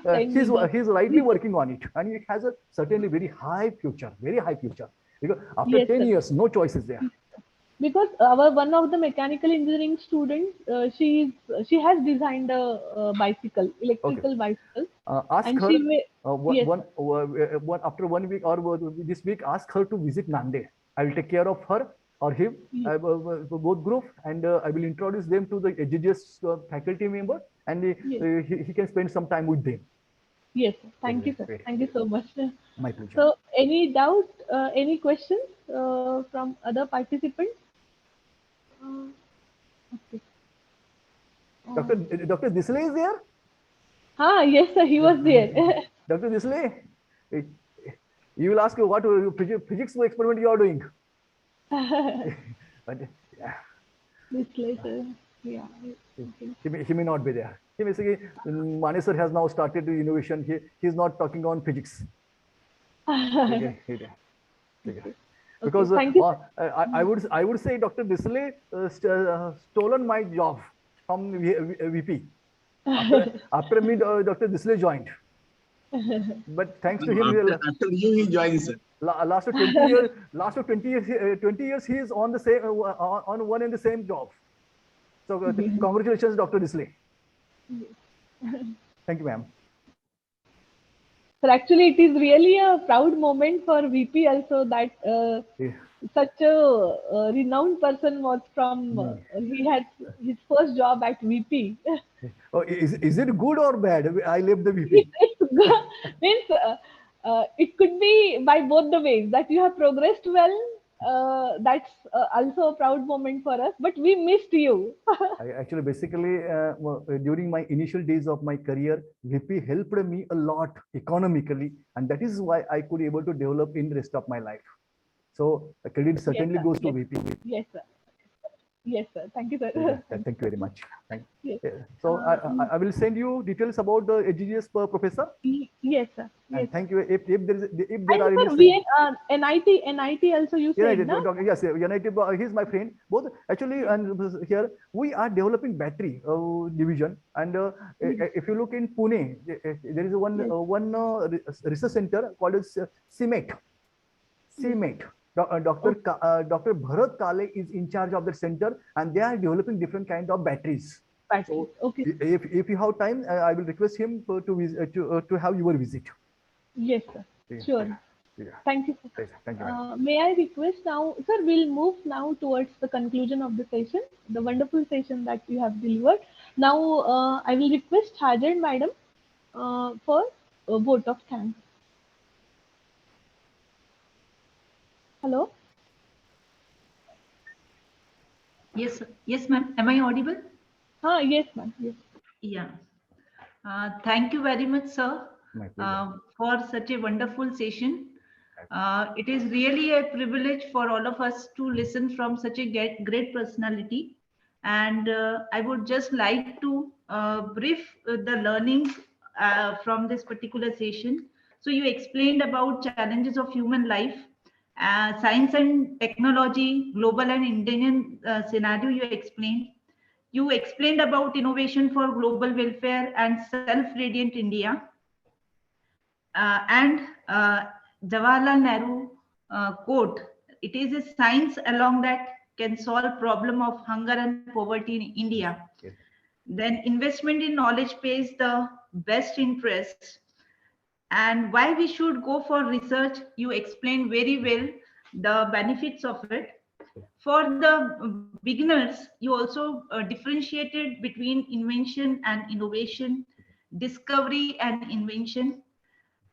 he's rightly working on it, and it has a certainly very high future, because after 10 years, no choice is there. Because one of the mechanical engineering students, she has designed a bicycle, electrical bicycle. Ask and her she after 1 week or this week, ask her to visit Nanded. I will take care of her or him, both group, and I will introduce them to the HGGS faculty member, and he can spend some time with them. Yes, thank you, sir. Thank you so much. My pleasure. So, any doubt, any questions from other participants? Okay. Dr. Disley is there? Yes, sir, he was there. Dr. Disley, you will ask what physics experiment you are doing. But, Disley, sir. Yeah. He may not be there. He may say, Mane sir has now started the innovation. He is not talking on physics. Because I would say Dr. Disley stolen my job from VP. After me, Dr. Disley joined. But thanks to him, after you he joined, sir. Last of 20 years, he is on the same on one and the same job. So congratulations, Dr. Disley. Thank you, ma'am. So actually, it is really a proud moment for VP also that such a renowned person was from, he had his first job at VP. Oh, is it good or bad? I left the VP. Means it could be by both the ways, that you have progressed well. That's also a proud moment for us, but we missed you. Actually, basically, during my initial days of my career, VP helped me a lot economically, and that is why I could able to develop in the rest of my life. So the credit certainly goes to VP. Yes, sir. Yes, sir. Thank you, sir. Thank you very much. So I will send you details about the HGGS professor. Yes, sir. Yes. And thank you. If there are any NIT also you said, no? Yes, NIT. He's my friend. Both actually, and here we are developing battery division. And if you look in Pune, there is one research center called as CMET. Dr. Bharat Kale is in charge of the center, and they are developing different kind of batteries. So if you have time, I will request him to have your visit. Yes, sir. Sure. Thank you, sir. Please, thank you, madam. May I request now, sir, we'll move now towards the conclusion of the session, the wonderful session that you have delivered. Now, I will request Hajar madam for a vote of thanks. Hello? Yes, ma'am. Am I audible? Yes, ma'am. Yes. Yeah. Thank you very much, sir, My pleasure. for such a wonderful session. It is really a privilege for all of us to listen from such a great personality. And I would just like to brief the learnings from this particular session. So you explained about challenges of human life, science and technology, global and Indian scenario you explained. You explained about innovation for global welfare and self-radiant India. And Jawaharlal Nehru quote, it is a science along that can solve problem of hunger and poverty in India. Yes. Then investment in knowledge pays the best interest. And why we should go for research, you explained very well the benefits of it. For the beginners, you also differentiated between invention and innovation, discovery and invention.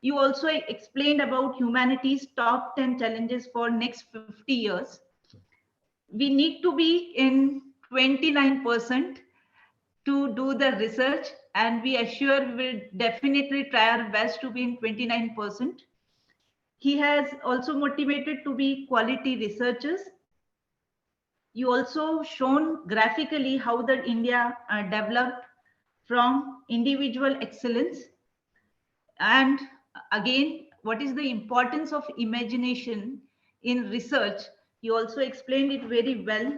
You also explained about humanity's top 10 challenges for next 50 years. We need to be in 29% to do the research, and we assure we will definitely try our best to be in 29%. He has also motivated to be quality researchers. You also shown graphically how the India developed from individual excellence. And again, what is the importance of imagination in research? You also explained it very well.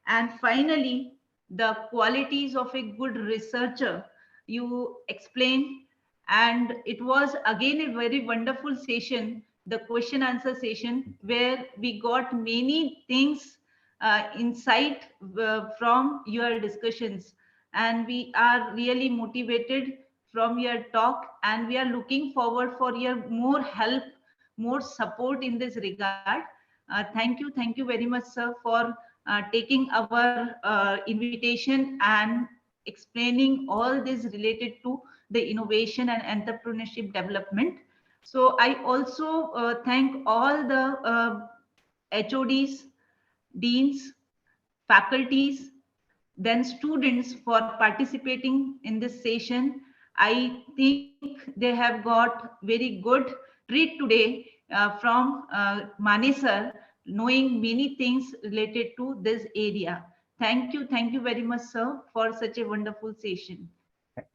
And finally, the qualities of a good researcher you explained. And it was again a very wonderful session, the question answer session, where we got many things insight from your discussions. And we are really motivated from your talk, and we are looking forward for your more help, more support in this regard. Thank you very much, sir, for taking our invitation and explaining all this related to the innovation and entrepreneurship development. So I also thank all the HODs, deans, faculties, then students for participating in this session. I think they have got very good treat today from Mane sir, knowing many things related to this area. Thank you very much, sir, for such a wonderful session.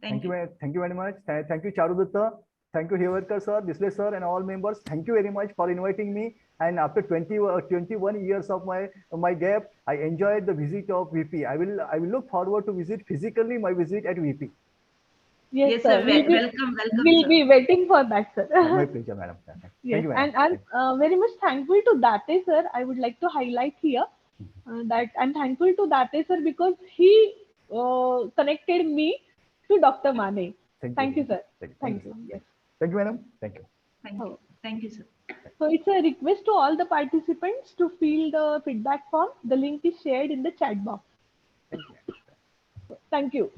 Thank you. Thank you very much. Thank you, Charudutta. Thank you, Hevarkar sir, Bisle sir, and all members. Thank you very much for inviting me. And after 21 years of my gap, I enjoyed the visit of VP. I will look forward to visit physically my visit at VP. Yes, sir. Welcome. We'll be waiting for that, sir. My pleasure, madam. Yes, and I'm very much thankful to Date sir. I would like to highlight here that I'm thankful to Date sir because he connected me to Dr. Mane. Thank you, sir. Thank you. Yes. Thank you, madam. Thank you. Thank you, sir. So it's a request to all the participants to fill the feedback form. The link is shared in the chat box. Thank you.